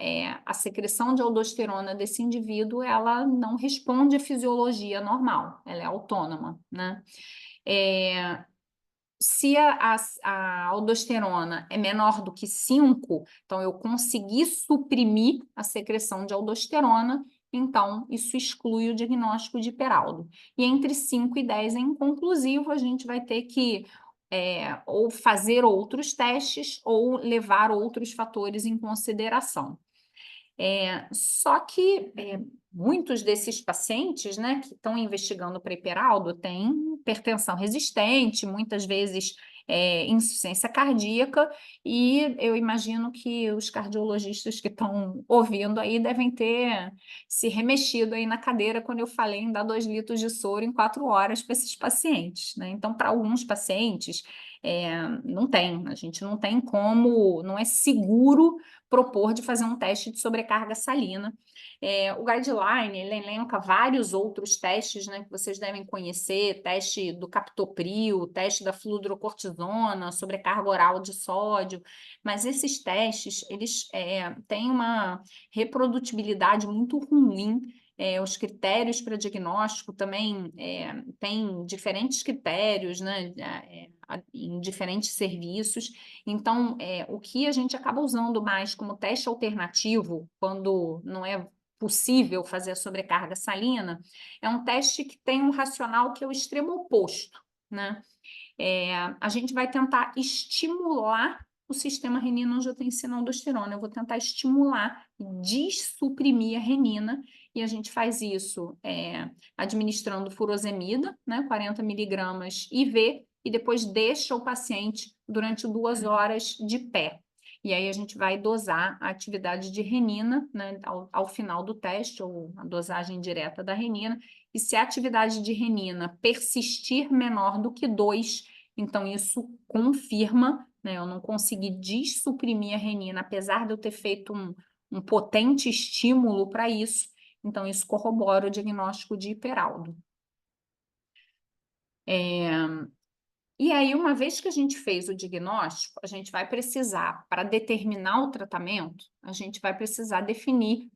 a secreção de aldosterona desse indivíduo, ela não responde à fisiologia normal, ela é autônoma, né? Se a aldosterona é menor do que 5, então eu consegui suprimir a secreção de aldosterona, então isso exclui o diagnóstico de hiperaldo. E entre 5 e 10 é inconclusivo, a gente vai ter que ou fazer outros testes ou levar outros fatores em consideração. Só que muitos desses pacientes, né, que estão investigando para hiperaldo têm hipertensão resistente, muitas vezes insuficiência cardíaca, e eu imagino que os cardiologistas que estão ouvindo aí devem ter se remexido aí na cadeira quando eu falei em dar 2 litros de soro em 4 horas para esses pacientes, né? Então, para alguns pacientes, não tem, a gente não tem como, não é seguro propor de fazer um teste de sobrecarga salina. O guideline, ele elenca vários outros testes, né, que vocês devem conhecer, teste do captopril, teste da fludrocortisona, sobrecarga oral de sódio, mas esses testes, eles têm uma reprodutibilidade muito ruim. Os critérios para diagnóstico também têm diferentes critérios, né, em diferentes serviços. Então, o que a gente acaba usando mais como teste alternativo, quando não é possível fazer a sobrecarga salina, é um teste que tem um racional que é o extremo oposto, né? A gente vai tentar estimular o sistema renina-angiotensina-aldosterona. Eu vou tentar estimular, dessuprimir a renina, e a gente faz isso administrando furosemida, né, 40 miligramas IV, e depois deixa o paciente durante 2 horas de pé. E aí a gente vai dosar a atividade de renina, né, ao final do teste, ou a dosagem direta da renina, e se a atividade de renina persistir menor do que 2, então isso confirma, né, eu não consegui dessuprimir a renina, apesar de eu ter feito um potente estímulo para isso, então isso corrobora o diagnóstico de hiperaldo. E aí, uma vez que a gente fez o diagnóstico, a gente vai precisar, para determinar o tratamento, a gente vai precisar definir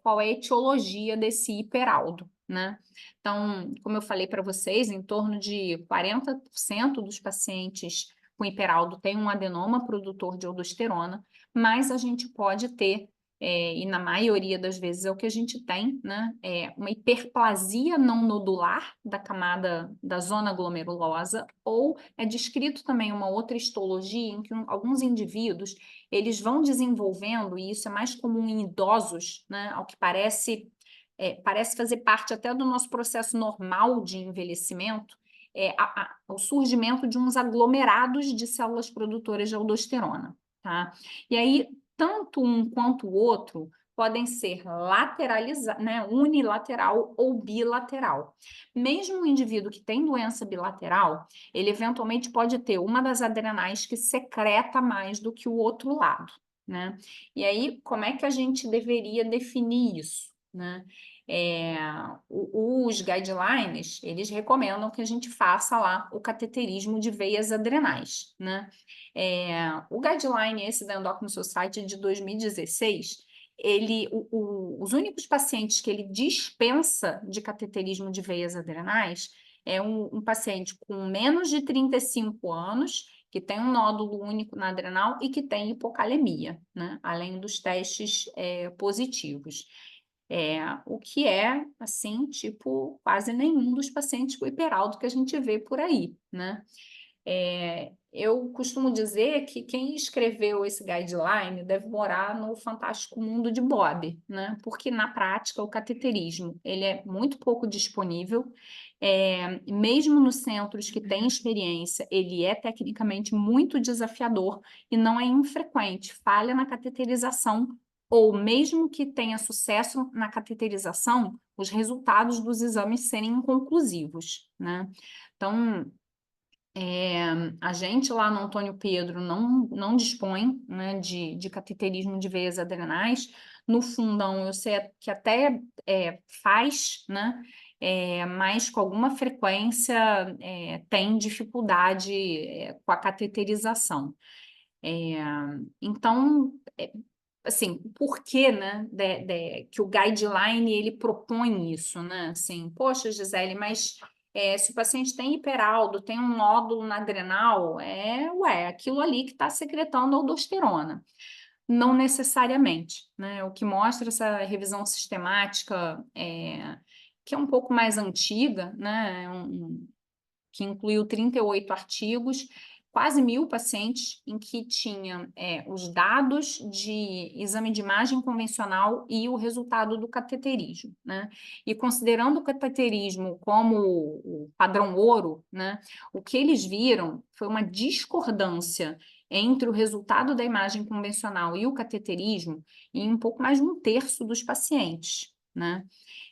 qual é a etiologia desse hiperaldo, né? Então, como eu falei para vocês, em torno de 40% dos pacientes com hiperaldo tem um adenoma produtor de aldosterona, mas a gente pode ter e na maioria das vezes é o que a gente tem, né? É uma hiperplasia não nodular da camada da zona glomerulosa, ou é descrito também uma outra histologia em que alguns indivíduos eles vão desenvolvendo, e isso é mais comum em idosos, né? Ao que parece, parece fazer parte até do nosso processo normal de envelhecimento, o surgimento de uns aglomerados de células produtoras de aldosterona, tá? E aí, tanto um quanto o outro podem ser lateralizados, né, unilateral ou bilateral. Mesmo o indivíduo que tem doença bilateral, ele eventualmente pode ter uma das adrenais que secreta mais do que o outro lado, né? E aí, como é que a gente deveria definir isso, né? Os guidelines, eles recomendam que a gente faça lá o cateterismo de veias adrenais, né? O guideline esse da Endocrine Society de 2016, os únicos pacientes que ele dispensa de cateterismo de veias adrenais é um paciente com menos de 35 anos, que tem um nódulo único na adrenal e que tem hipocalemia, né? Além dos testes positivos. O que é, assim, tipo, quase nenhum dos pacientes com hiperaldo que a gente vê por aí, né? Eu costumo dizer que quem escreveu esse guideline deve morar no fantástico mundo de Bob, né? Porque na prática o cateterismo ele é muito pouco disponível, mesmo nos centros que têm experiência, ele é tecnicamente muito desafiador e não é infrequente, falha na cateterização ou mesmo que tenha sucesso na cateterização, os resultados dos exames serem inconclusivos, né? Então, a gente lá no Antônio Pedro não dispõe, né, de cateterismo de veias adrenais. No fundão, eu sei que até faz, né, mas com alguma frequência tem dificuldade com a cateterização. Então, assim, por que, né, que o guideline ele propõe isso, né? Assim, poxa, Gisele, mas se o paciente tem hiperaldo, tem um nódulo na adrenal, aquilo ali que está secretando aldosterona. Não necessariamente, né? O que mostra essa revisão sistemática, que é um pouco mais antiga, né? Que incluiu 38 artigos, quase 1.000 pacientes, em que tinha os dados de exame de imagem convencional e o resultado do cateterismo, né? E considerando o cateterismo como o padrão ouro, né? O que eles viram foi uma discordância entre o resultado da imagem convencional e o cateterismo em um pouco mais de 1/3 dos pacientes, né?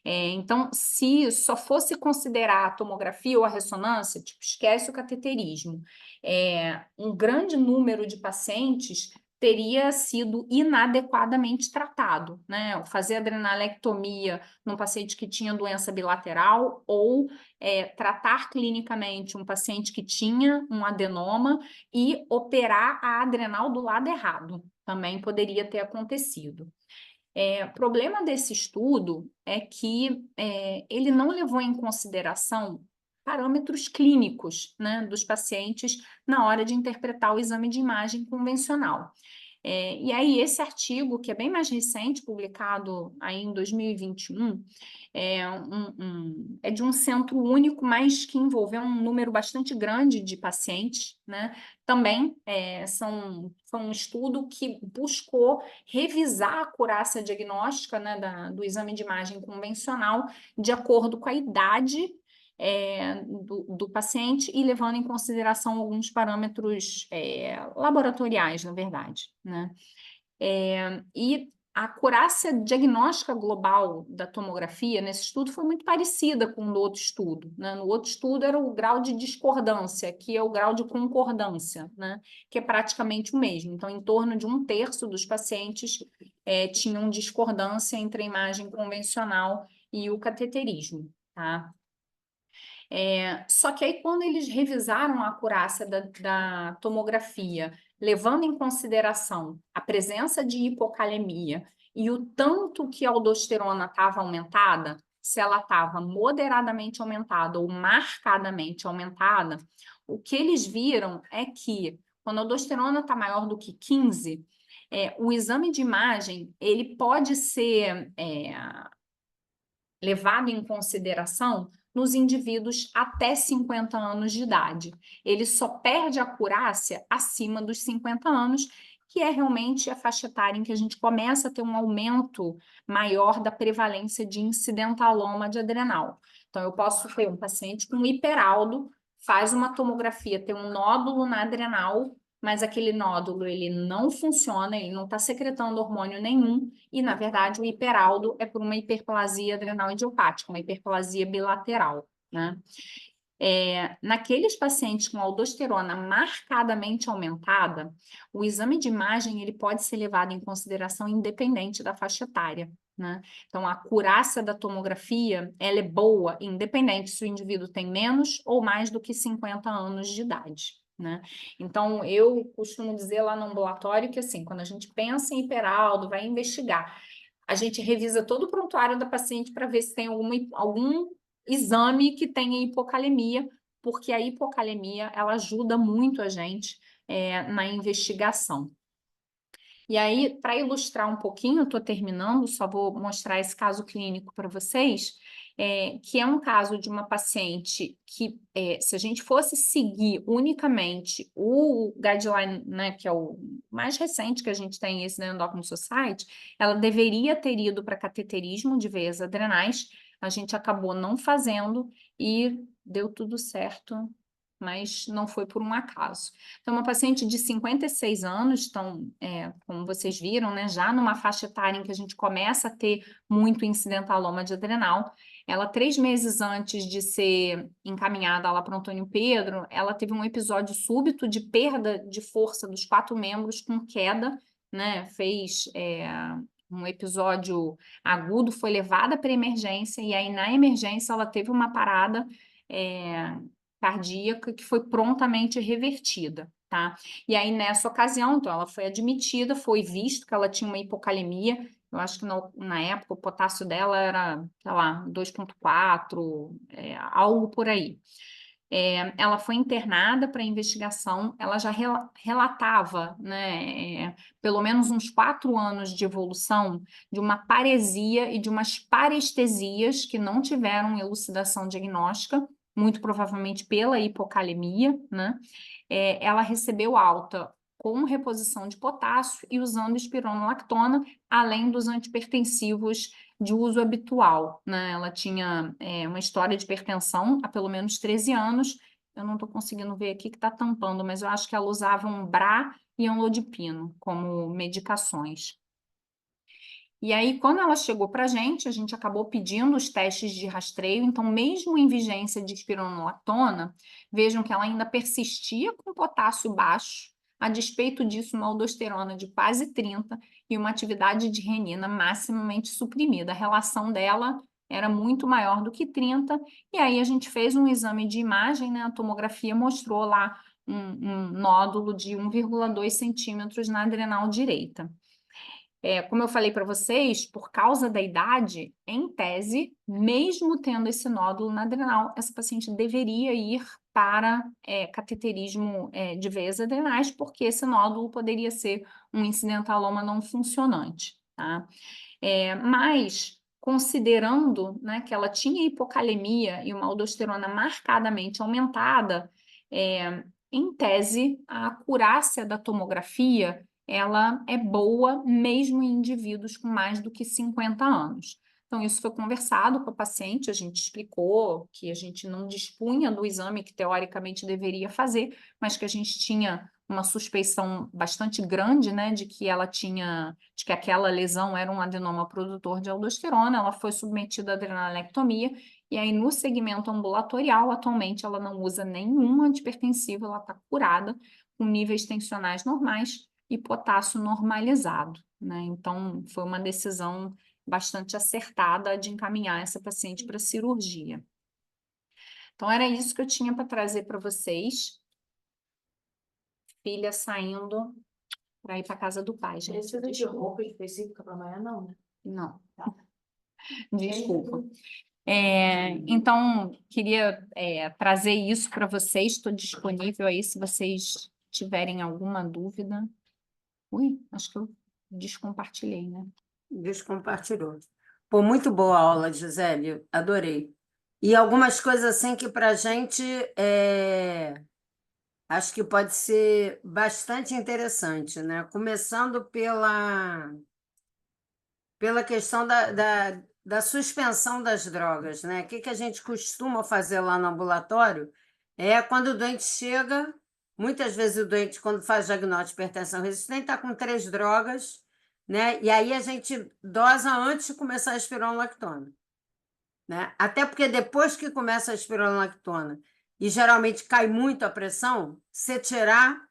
Então, se só fosse considerar a tomografia ou a ressonância, tipo, esquece o cateterismo, um grande número de pacientes teria sido inadequadamente tratado, né? Fazer adrenalectomia num paciente que tinha doença bilateral ou tratar clinicamente um paciente que tinha um adenoma e operar a adrenal do lado errado. Também poderia ter acontecido. O problema desse estudo é que ele não levou em consideração parâmetros clínicos, né, dos pacientes na hora de interpretar o exame de imagem convencional. E aí, esse artigo, que é bem mais recente, publicado aí em 2021, é de um centro único, mas que envolveu um número bastante grande de pacientes, né? Também foi um estudo que buscou revisar a acurácia diagnóstica, né, do exame de imagem convencional de acordo com a idade do paciente e levando em consideração alguns parâmetros laboratoriais, na verdade, né? E a acurácia diagnóstica global da tomografia nesse estudo foi muito parecida com o do outro estudo, né? No outro estudo era o grau de discordância, aqui é o grau de concordância, né? Que é praticamente o mesmo. Então, em torno de 1/3 dos pacientes tinham discordância entre a imagem convencional e o cateterismo, tá? Só que aí, quando eles revisaram a acurácia da tomografia, levando em consideração a presença de hipocalemia e o tanto que a aldosterona estava aumentada, se ela estava moderadamente aumentada ou marcadamente aumentada, o que eles viram é que quando a aldosterona está maior do que 15, O exame de imagem, ele pode ser levado em consideração nos indivíduos até 50 anos de idade. Ele só perde a acurácia acima dos 50 anos, que é realmente a faixa etária em que a gente começa a ter um aumento maior da prevalência de incidentaloma de adrenal. Então, eu posso ter um paciente com hiperaldo, faz uma tomografia, tem um nódulo na adrenal, mas aquele nódulo ele não funciona, ele não está secretando hormônio nenhum, e, na verdade, o hiperaldo é por uma hiperplasia adrenal idiopática, uma hiperplasia bilateral, né? Naqueles pacientes com aldosterona marcadamente aumentada, o exame de imagem ele pode ser levado em consideração independente da faixa etária, né? Então, a acurácia da tomografia, ela é boa, independente se o indivíduo tem menos ou mais do que 50 anos de idade, né? Então, eu costumo dizer lá no ambulatório que, assim, quando a gente pensa em hiperaldo, vai investigar, a gente revisa todo o prontuário da paciente para ver se tem algum exame que tenha hipocalemia, porque a hipocalemia, ela ajuda muito a gente na investigação. E aí, para ilustrar um pouquinho, estou terminando, só vou mostrar esse caso clínico para vocês, que é um caso de uma paciente que, se a gente fosse seguir unicamente o guideline, né, que é o mais recente que a gente tem, esse da Endocrine Society, ela deveria ter ido para cateterismo de veias adrenais, a gente acabou não fazendo e deu tudo certo, mas não foi por um acaso. Então, uma paciente de 56 anos, então, como vocês viram, né, já numa faixa etária em que a gente começa a ter muito incidentaloma de adrenal, ela, 3 meses antes de ser encaminhada lá para o Antônio Pedro, ela teve um episódio súbito de perda de força dos 4 membros com queda, né, fez um episódio agudo, foi levada para emergência, e aí na emergência ela teve uma parada cardíaca que foi prontamente revertida, tá? E aí, nessa ocasião, então, ela foi admitida, foi visto que ela tinha uma hipocalemia, eu acho que na época o potássio dela era, sei lá, 2,4, algo por aí. Ela foi internada para investigação, ela já relatava, né, pelo menos uns 4 anos de evolução de uma paresia e de umas parestesias que não tiveram elucidação diagnóstica, muito provavelmente pela hipocalemia, né? Ela recebeu alta com reposição de potássio e usando espironolactona, além dos antipertensivos de uso habitual, né? Ela tinha uma história de hipertensão há pelo menos 13 anos, eu não estou conseguindo ver aqui que está tampando, mas eu acho que ela usava um BRA e amlodipino como medicações. E aí, quando ela chegou para a gente acabou pedindo os testes de rastreio, então, mesmo em vigência de espironolactona, vejam que ela ainda persistia com potássio baixo, a despeito disso, uma aldosterona de quase 30 e uma atividade de renina maximamente suprimida. A relação dela era muito maior do que 30, e aí a gente fez um exame de imagem, né? A tomografia mostrou lá um nódulo de 1,2 centímetros na adrenal direita. Como eu falei para vocês, por causa da idade, em tese, mesmo tendo esse nódulo na adrenal, essa paciente deveria ir para cateterismo de veias adrenais, porque esse nódulo poderia ser um incidentaloma não funcionante, tá? Mas, considerando, né, que ela tinha hipocalemia e uma aldosterona marcadamente aumentada, em tese, a acurácia da tomografia ela é boa mesmo em indivíduos com mais do que 50 anos. Então, isso foi conversado com a paciente, a gente explicou que a gente não dispunha do exame que teoricamente deveria fazer, mas que a gente tinha uma suspeição bastante grande, né, de que aquela lesão era um adenoma produtor de aldosterona, ela foi submetida à adrenalectomia, e aí no segmento ambulatorial, atualmente, ela não usa nenhum antipertensivo, ela está curada, com níveis tensionais normais, e potássio normalizado, né? Então, foi uma decisão bastante acertada de encaminhar essa paciente para cirurgia. Então, era isso que eu tinha para trazer para vocês. Filha saindo para ir para casa do pai, gente. Precisa de roupa específica para amanhã, não, né? Não. Tá. Desculpa. Então, queria trazer isso para vocês. Estou disponível aí se vocês tiverem alguma dúvida. Ui, acho que eu descompartilhei, né? Descompartilhou. Pô, muito boa a aula, Gisele, adorei. E algumas coisas assim que para a gente acho que pode ser bastante interessante, né? Começando pela questão da suspensão das drogas, né? O que a gente costuma fazer lá no ambulatório é quando o doente chega, muitas vezes o doente, quando faz diagnóstico de hipertensão resistente, está com 3 drogas, né? E aí a gente dosa antes de começar a espironolactona, né? Até porque depois que começa a espironolactona e geralmente cai muito a pressão, se tirar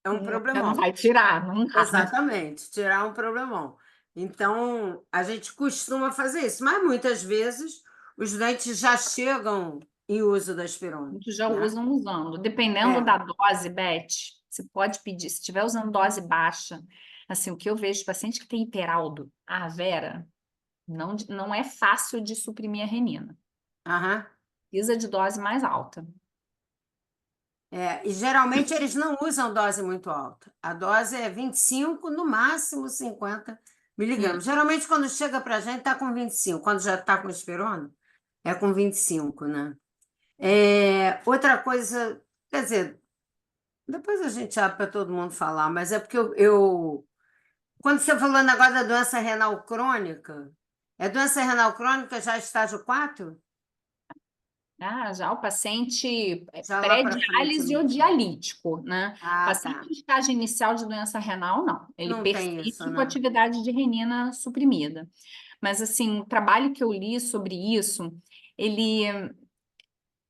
é um Já não problemão. vai tirar, não dá, né? Exatamente, tirar um problemão. Então, a gente costuma fazer isso, mas muitas vezes os doentes já chegam em uso da aspirona, Muitos já né? usam usando. Dependendo É, da dose, Beth, você pode pedir, se estiver usando dose baixa, assim, o que eu vejo de paciente que tem hiperaldo, a Vera, não é fácil de suprimir a renina. aham. Precisa de dose mais alta. E geralmente eles não usam dose muito alta. A dose é 25, no máximo 50 miligramas. Isso. Geralmente, quando chega para a gente, está com 25. Quando já está com aspirona, é com 25, né? Outra coisa, quer dizer, depois a gente abre para todo mundo falar, mas é porque quando você falou negócio da doença renal crônica, é doença renal crônica já estágio 4? Já o paciente Já lá para frente, pré-diálise não ou sei. dialítico, né? Ah, Paciente tá. em estágio inicial de doença renal, não. Ele Não tem isso, persiste com né? atividade de renina suprimida. Mas, assim, o trabalho que eu li sobre isso, ele,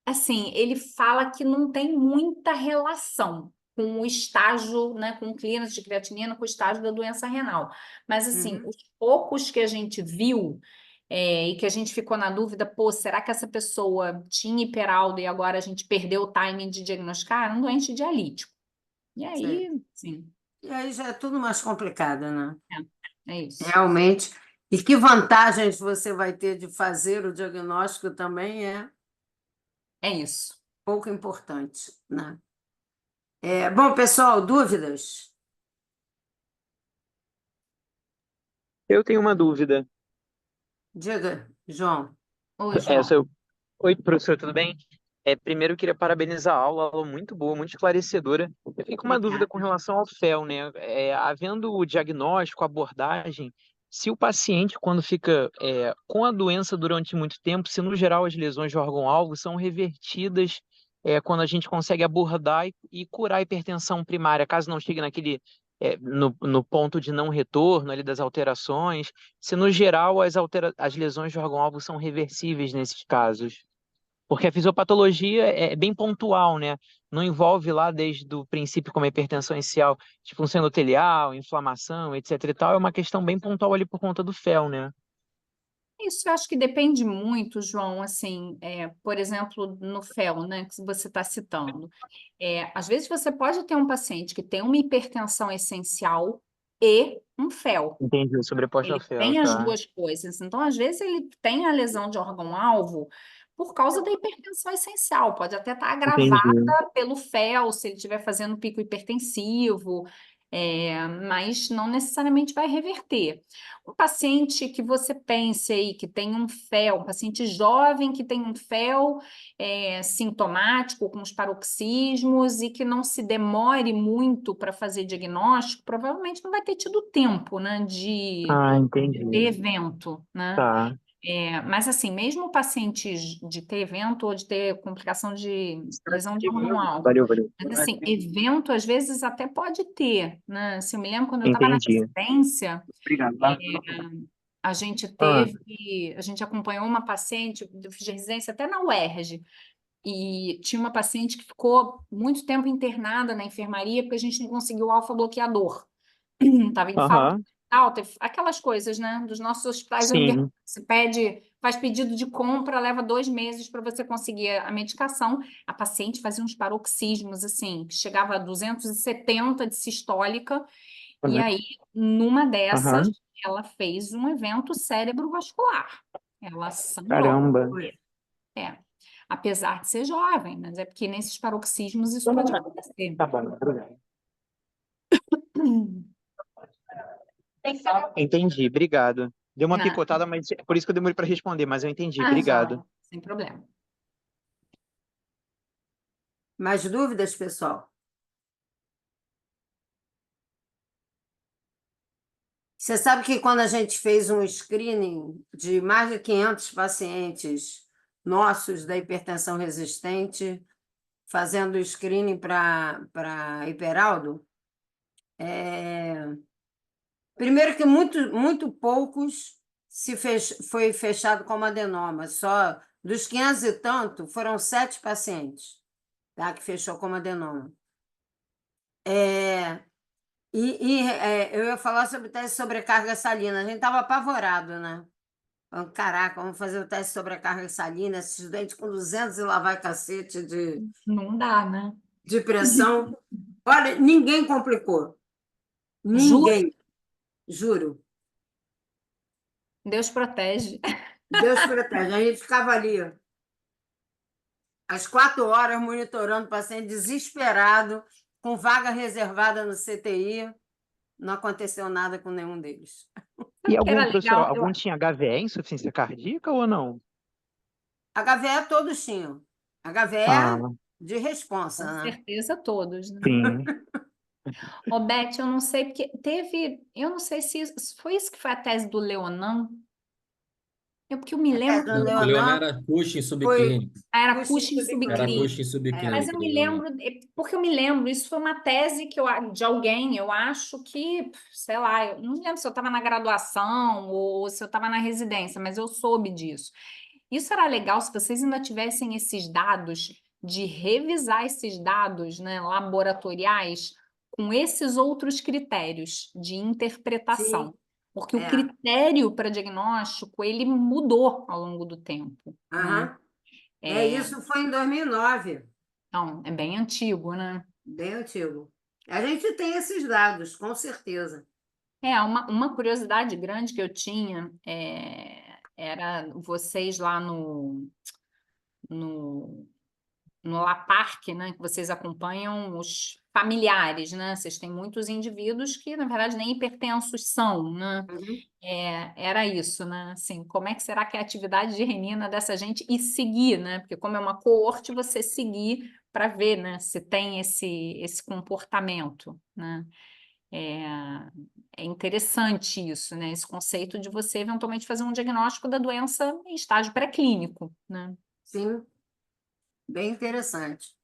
assim, ele fala que não tem muita relação com o estágio, né, com o clearance de creatinina, com o estágio da doença renal. Mas, assim, Uhum. os poucos que a gente viu, e que a gente ficou na dúvida, pô, será que essa pessoa tinha hiperaldo e agora a gente perdeu o timing de diagnosticar? Era um doente dialítico. E Sei. aí, sim, E aí já é tudo mais complicado, né? é isso. Realmente. E que vantagens você vai ter de fazer o diagnóstico também é É isso. pouco importante, né? Bom, pessoal, dúvidas? Eu tenho uma dúvida. Diga, João. Ô, É, João. Oi, professor, tudo bem? Primeiro eu queria parabenizar a aula muito boa, muito esclarecedora. Eu fico com uma dúvida Obrigada. com relação ao FEL, né? Havendo o diagnóstico, a abordagem, se o paciente, quando fica com a doença durante muito tempo, se no geral as lesões de órgão-alvo são revertidas quando a gente consegue abordar e curar a hipertensão primária, caso não chegue no ponto de não retorno ali das alterações, se no geral as lesões de órgão-alvo são reversíveis nesses casos. Porque a fisiopatologia é bem pontual, né? Não envolve lá desde o princípio como a hipertensão inicial, de função endotelial, inflamação, etc e tal. É uma questão bem pontual ali por conta do FeL, né? Isso eu acho que depende muito, João, assim, por exemplo, no FeL, né, que você está citando. Às vezes você pode ter um paciente que tem uma hipertensão essencial e um FeL. Entendi, sobreposto ao Ele FeL, tem as tá? duas coisas. Então, às vezes, ele tem a lesão de órgão-alvo por causa da hipertensão essencial. Pode até estar Entendi. agravada pelo FeL, se ele estiver fazendo pico hipertensivo, mas não necessariamente vai reverter. Um paciente que você pense aí que tem um FeL, um paciente jovem que tem um FeL sintomático, com os paroxismos e que não se demore muito para fazer diagnóstico, provavelmente não vai ter tido tempo, né, de Ah, entendi. ter evento, né? Tá. Mas assim, mesmo o paciente de ter evento ou de ter complicação de lesão de órgão-alvo, Valeu, valeu. mas assim, evento às vezes até pode ter, né? Se eu me lembro quando eu estava na Entendi. residência, Obrigado, tá? Ah, a gente acompanhou uma paciente, eu fiz residência até na UERJ, e tinha uma paciente que ficou muito tempo internada na enfermaria porque a gente não conseguiu o alfa-bloqueador. Estava em falta aham, alta, aquelas coisas, né, dos nossos hospitais sim. universitários. Você pede, faz pedido de compra, leva 2 meses para você conseguir a medicação. A paciente fazia uns paroxismos, assim, que chegava a 270 de sistólica, e aí, numa dessas, Aham, ela fez um evento cerebrovascular. Ela sangrou. caramba. É. Apesar de ser jovem, mas é porque nesses paroxismos isso pode acontecer. Tá bom, obrigado. Entendi, obrigado. Deu uma Não, picotada, mas por isso que eu demorei para responder, mas eu entendi, obrigado. sem problema. Mais dúvidas, pessoal? Você sabe que quando a gente fez um screening de mais de 500 pacientes nossos da hipertensão resistente, fazendo o screening para Hiperaldo, primeiro que muito poucos foi fechado como adenoma, só dos 500 e tanto, foram 7 pacientes, tá, que fechou como adenoma. Eu ia falar sobre o teste de sobrecarga salina. A gente estava apavorado, né? Falando, caraca, vamos fazer o teste de sobrecarga salina, esse estudante com 200 e lá vai cacete Não dá, né? de pressão. Olha, ninguém complicou. Juro, Ninguém, juro. Deus protege. Deus protege. A gente ficava ali às 4 horas monitorando o paciente desesperado, com vaga reservada no CTI. Não aconteceu nada com nenhum deles. E Sabe o que era algum, professor, legal? algum tinha HVE, insuficiência cardíaca ou não? HVE todos tinham. Ah, HVE de responsa, Com né? certeza todos, né? sim. Ô, Beth, eu não sei, porque eu não sei se foi isso que foi a tese do Leonan. Porque eu me É, lembro do que Não, o Leonan Leonan era Cushing foi subclínico. era Cushing Cushing Era subclínico. Cushing subclínico. Mas subclínico eu do me Leonan. lembro, porque eu me lembro, isso foi uma tese de alguém, eu acho que, sei lá, eu não lembro se eu estava na graduação ou se eu estava na residência, mas eu soube disso. Isso era legal se vocês ainda tivessem esses dados, de revisar esses dados, né, laboratoriais com esses outros critérios de interpretação. Sim, Porque o é. critério para diagnóstico, ele mudou ao longo do tempo, né? Aham. Isso foi em 2009, Então, é bem antigo, né? bem antigo. A gente tem esses dados, com certeza. Uma curiosidade grande que eu tinha era vocês lá no, no La Parque, né? Que vocês acompanham os familiares, né? Vocês têm muitos indivíduos que, na verdade, nem hipertensos são, né? Uhum. Era isso, né? Assim, como é que será que é a atividade de renina dessa gente e seguir, né? Porque como é uma coorte, você seguir para ver, né? Se tem esse comportamento, né? É, é interessante isso, né? Esse conceito de você eventualmente fazer um diagnóstico da doença em estágio pré-clínico, né? Sim, bem interessante.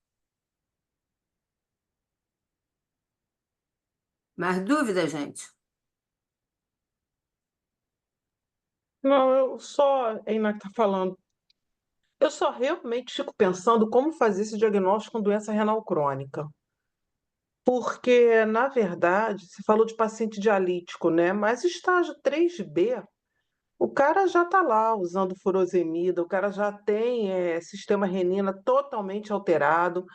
Mais dúvida, gente? Não, eu só, a Iná está falando, eu só realmente fico pensando como fazer esse diagnóstico com doença renal crônica. Porque, na verdade, você falou de paciente dialítico, né? Mas estágio 3B, o cara já está lá usando furosemida, o cara já tem sistema renina totalmente alterado.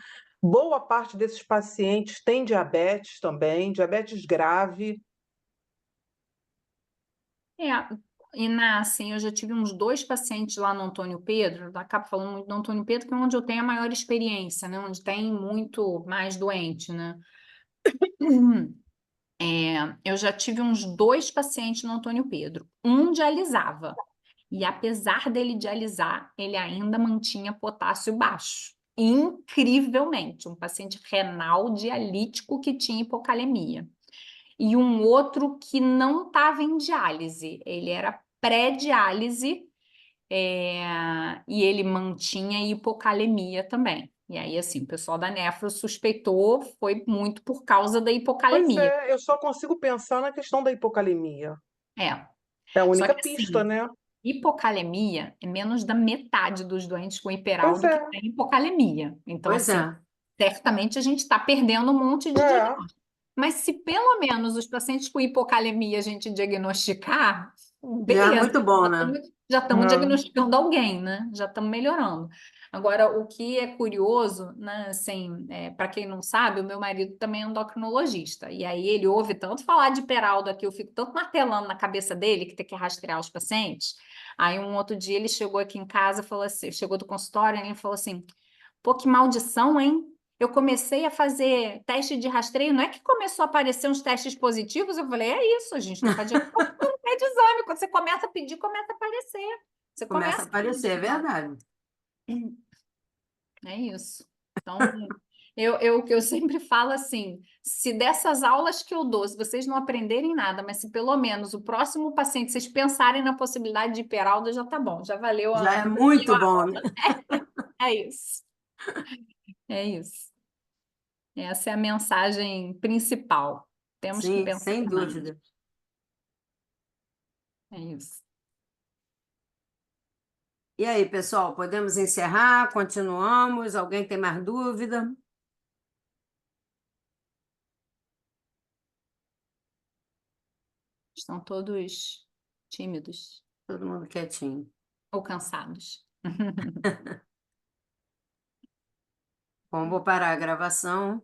Boa parte desses pacientes tem diabetes também, diabetes grave. É, assim, eu já tive uns 2 pacientes lá no Antônio Pedro, acabo falando muito do Antônio Pedro, que é onde eu tenho a maior experiência, né? Onde tem muito mais doente, né? Eu já tive uns 2 pacientes no Antônio Pedro. Um dialisava. E apesar dele dialisar, ele ainda mantinha potássio baixo. Incrivelmente. Um paciente renal dialítico que tinha hipocalemia. E um outro que não estava em diálise. Ele era pré-diálise, e ele mantinha hipocalemia também. E aí, assim, o pessoal da nefro suspeitou, foi muito por causa da Pois hipocalemia. é, eu só consigo pensar na questão da hipocalemia. É, É a só única que pista, assim, né? hipocalemia é menos da metade dos doentes com Pois hiperaldo que é, tem hipocalemia. Então, Pois assim, é. certamente a gente está perdendo um monte de é, diagnóstico. Mas se pelo menos os pacientes com hipocalemia a gente diagnosticar, Já é beleza, muito bom, né? já estamos é. diagnosticando alguém, né? Já estamos melhorando. Agora, o que é curioso, né? Assim, para quem não sabe, o meu marido também é endocrinologista. E aí ele ouve tanto falar de hiperaldo aqui, eu fico tanto martelando na cabeça dele que tem que rastrear os pacientes. Aí um outro dia ele chegou aqui em casa, falou assim, chegou do consultório e ele falou assim: pô, que maldição, hein? eu comecei a fazer teste de rastreio, não é que começou a aparecer uns testes positivos, eu falei, é isso, a gente não está diagnosticando, não pede exame. Quando você começa a pedir, começa a aparecer. Você Começa a aparecer, é pedir exame. verdade. É isso. Então, eu sempre falo assim, se dessas aulas que eu dou, se vocês não aprenderem nada, mas se pelo menos o próximo paciente, vocês pensarem na possibilidade de hiperalda, já tá bom, já valeu Já é muito bom, né? É isso. É isso. Essa é a mensagem principal. Temos que Sim, pensar sem mais. dúvida. É isso. E aí, pessoal, podemos encerrar? Continuamos? Alguém tem mais dúvida? Estão todos tímidos Todo mundo quietinho. ou cansados. Bom, vou parar a gravação.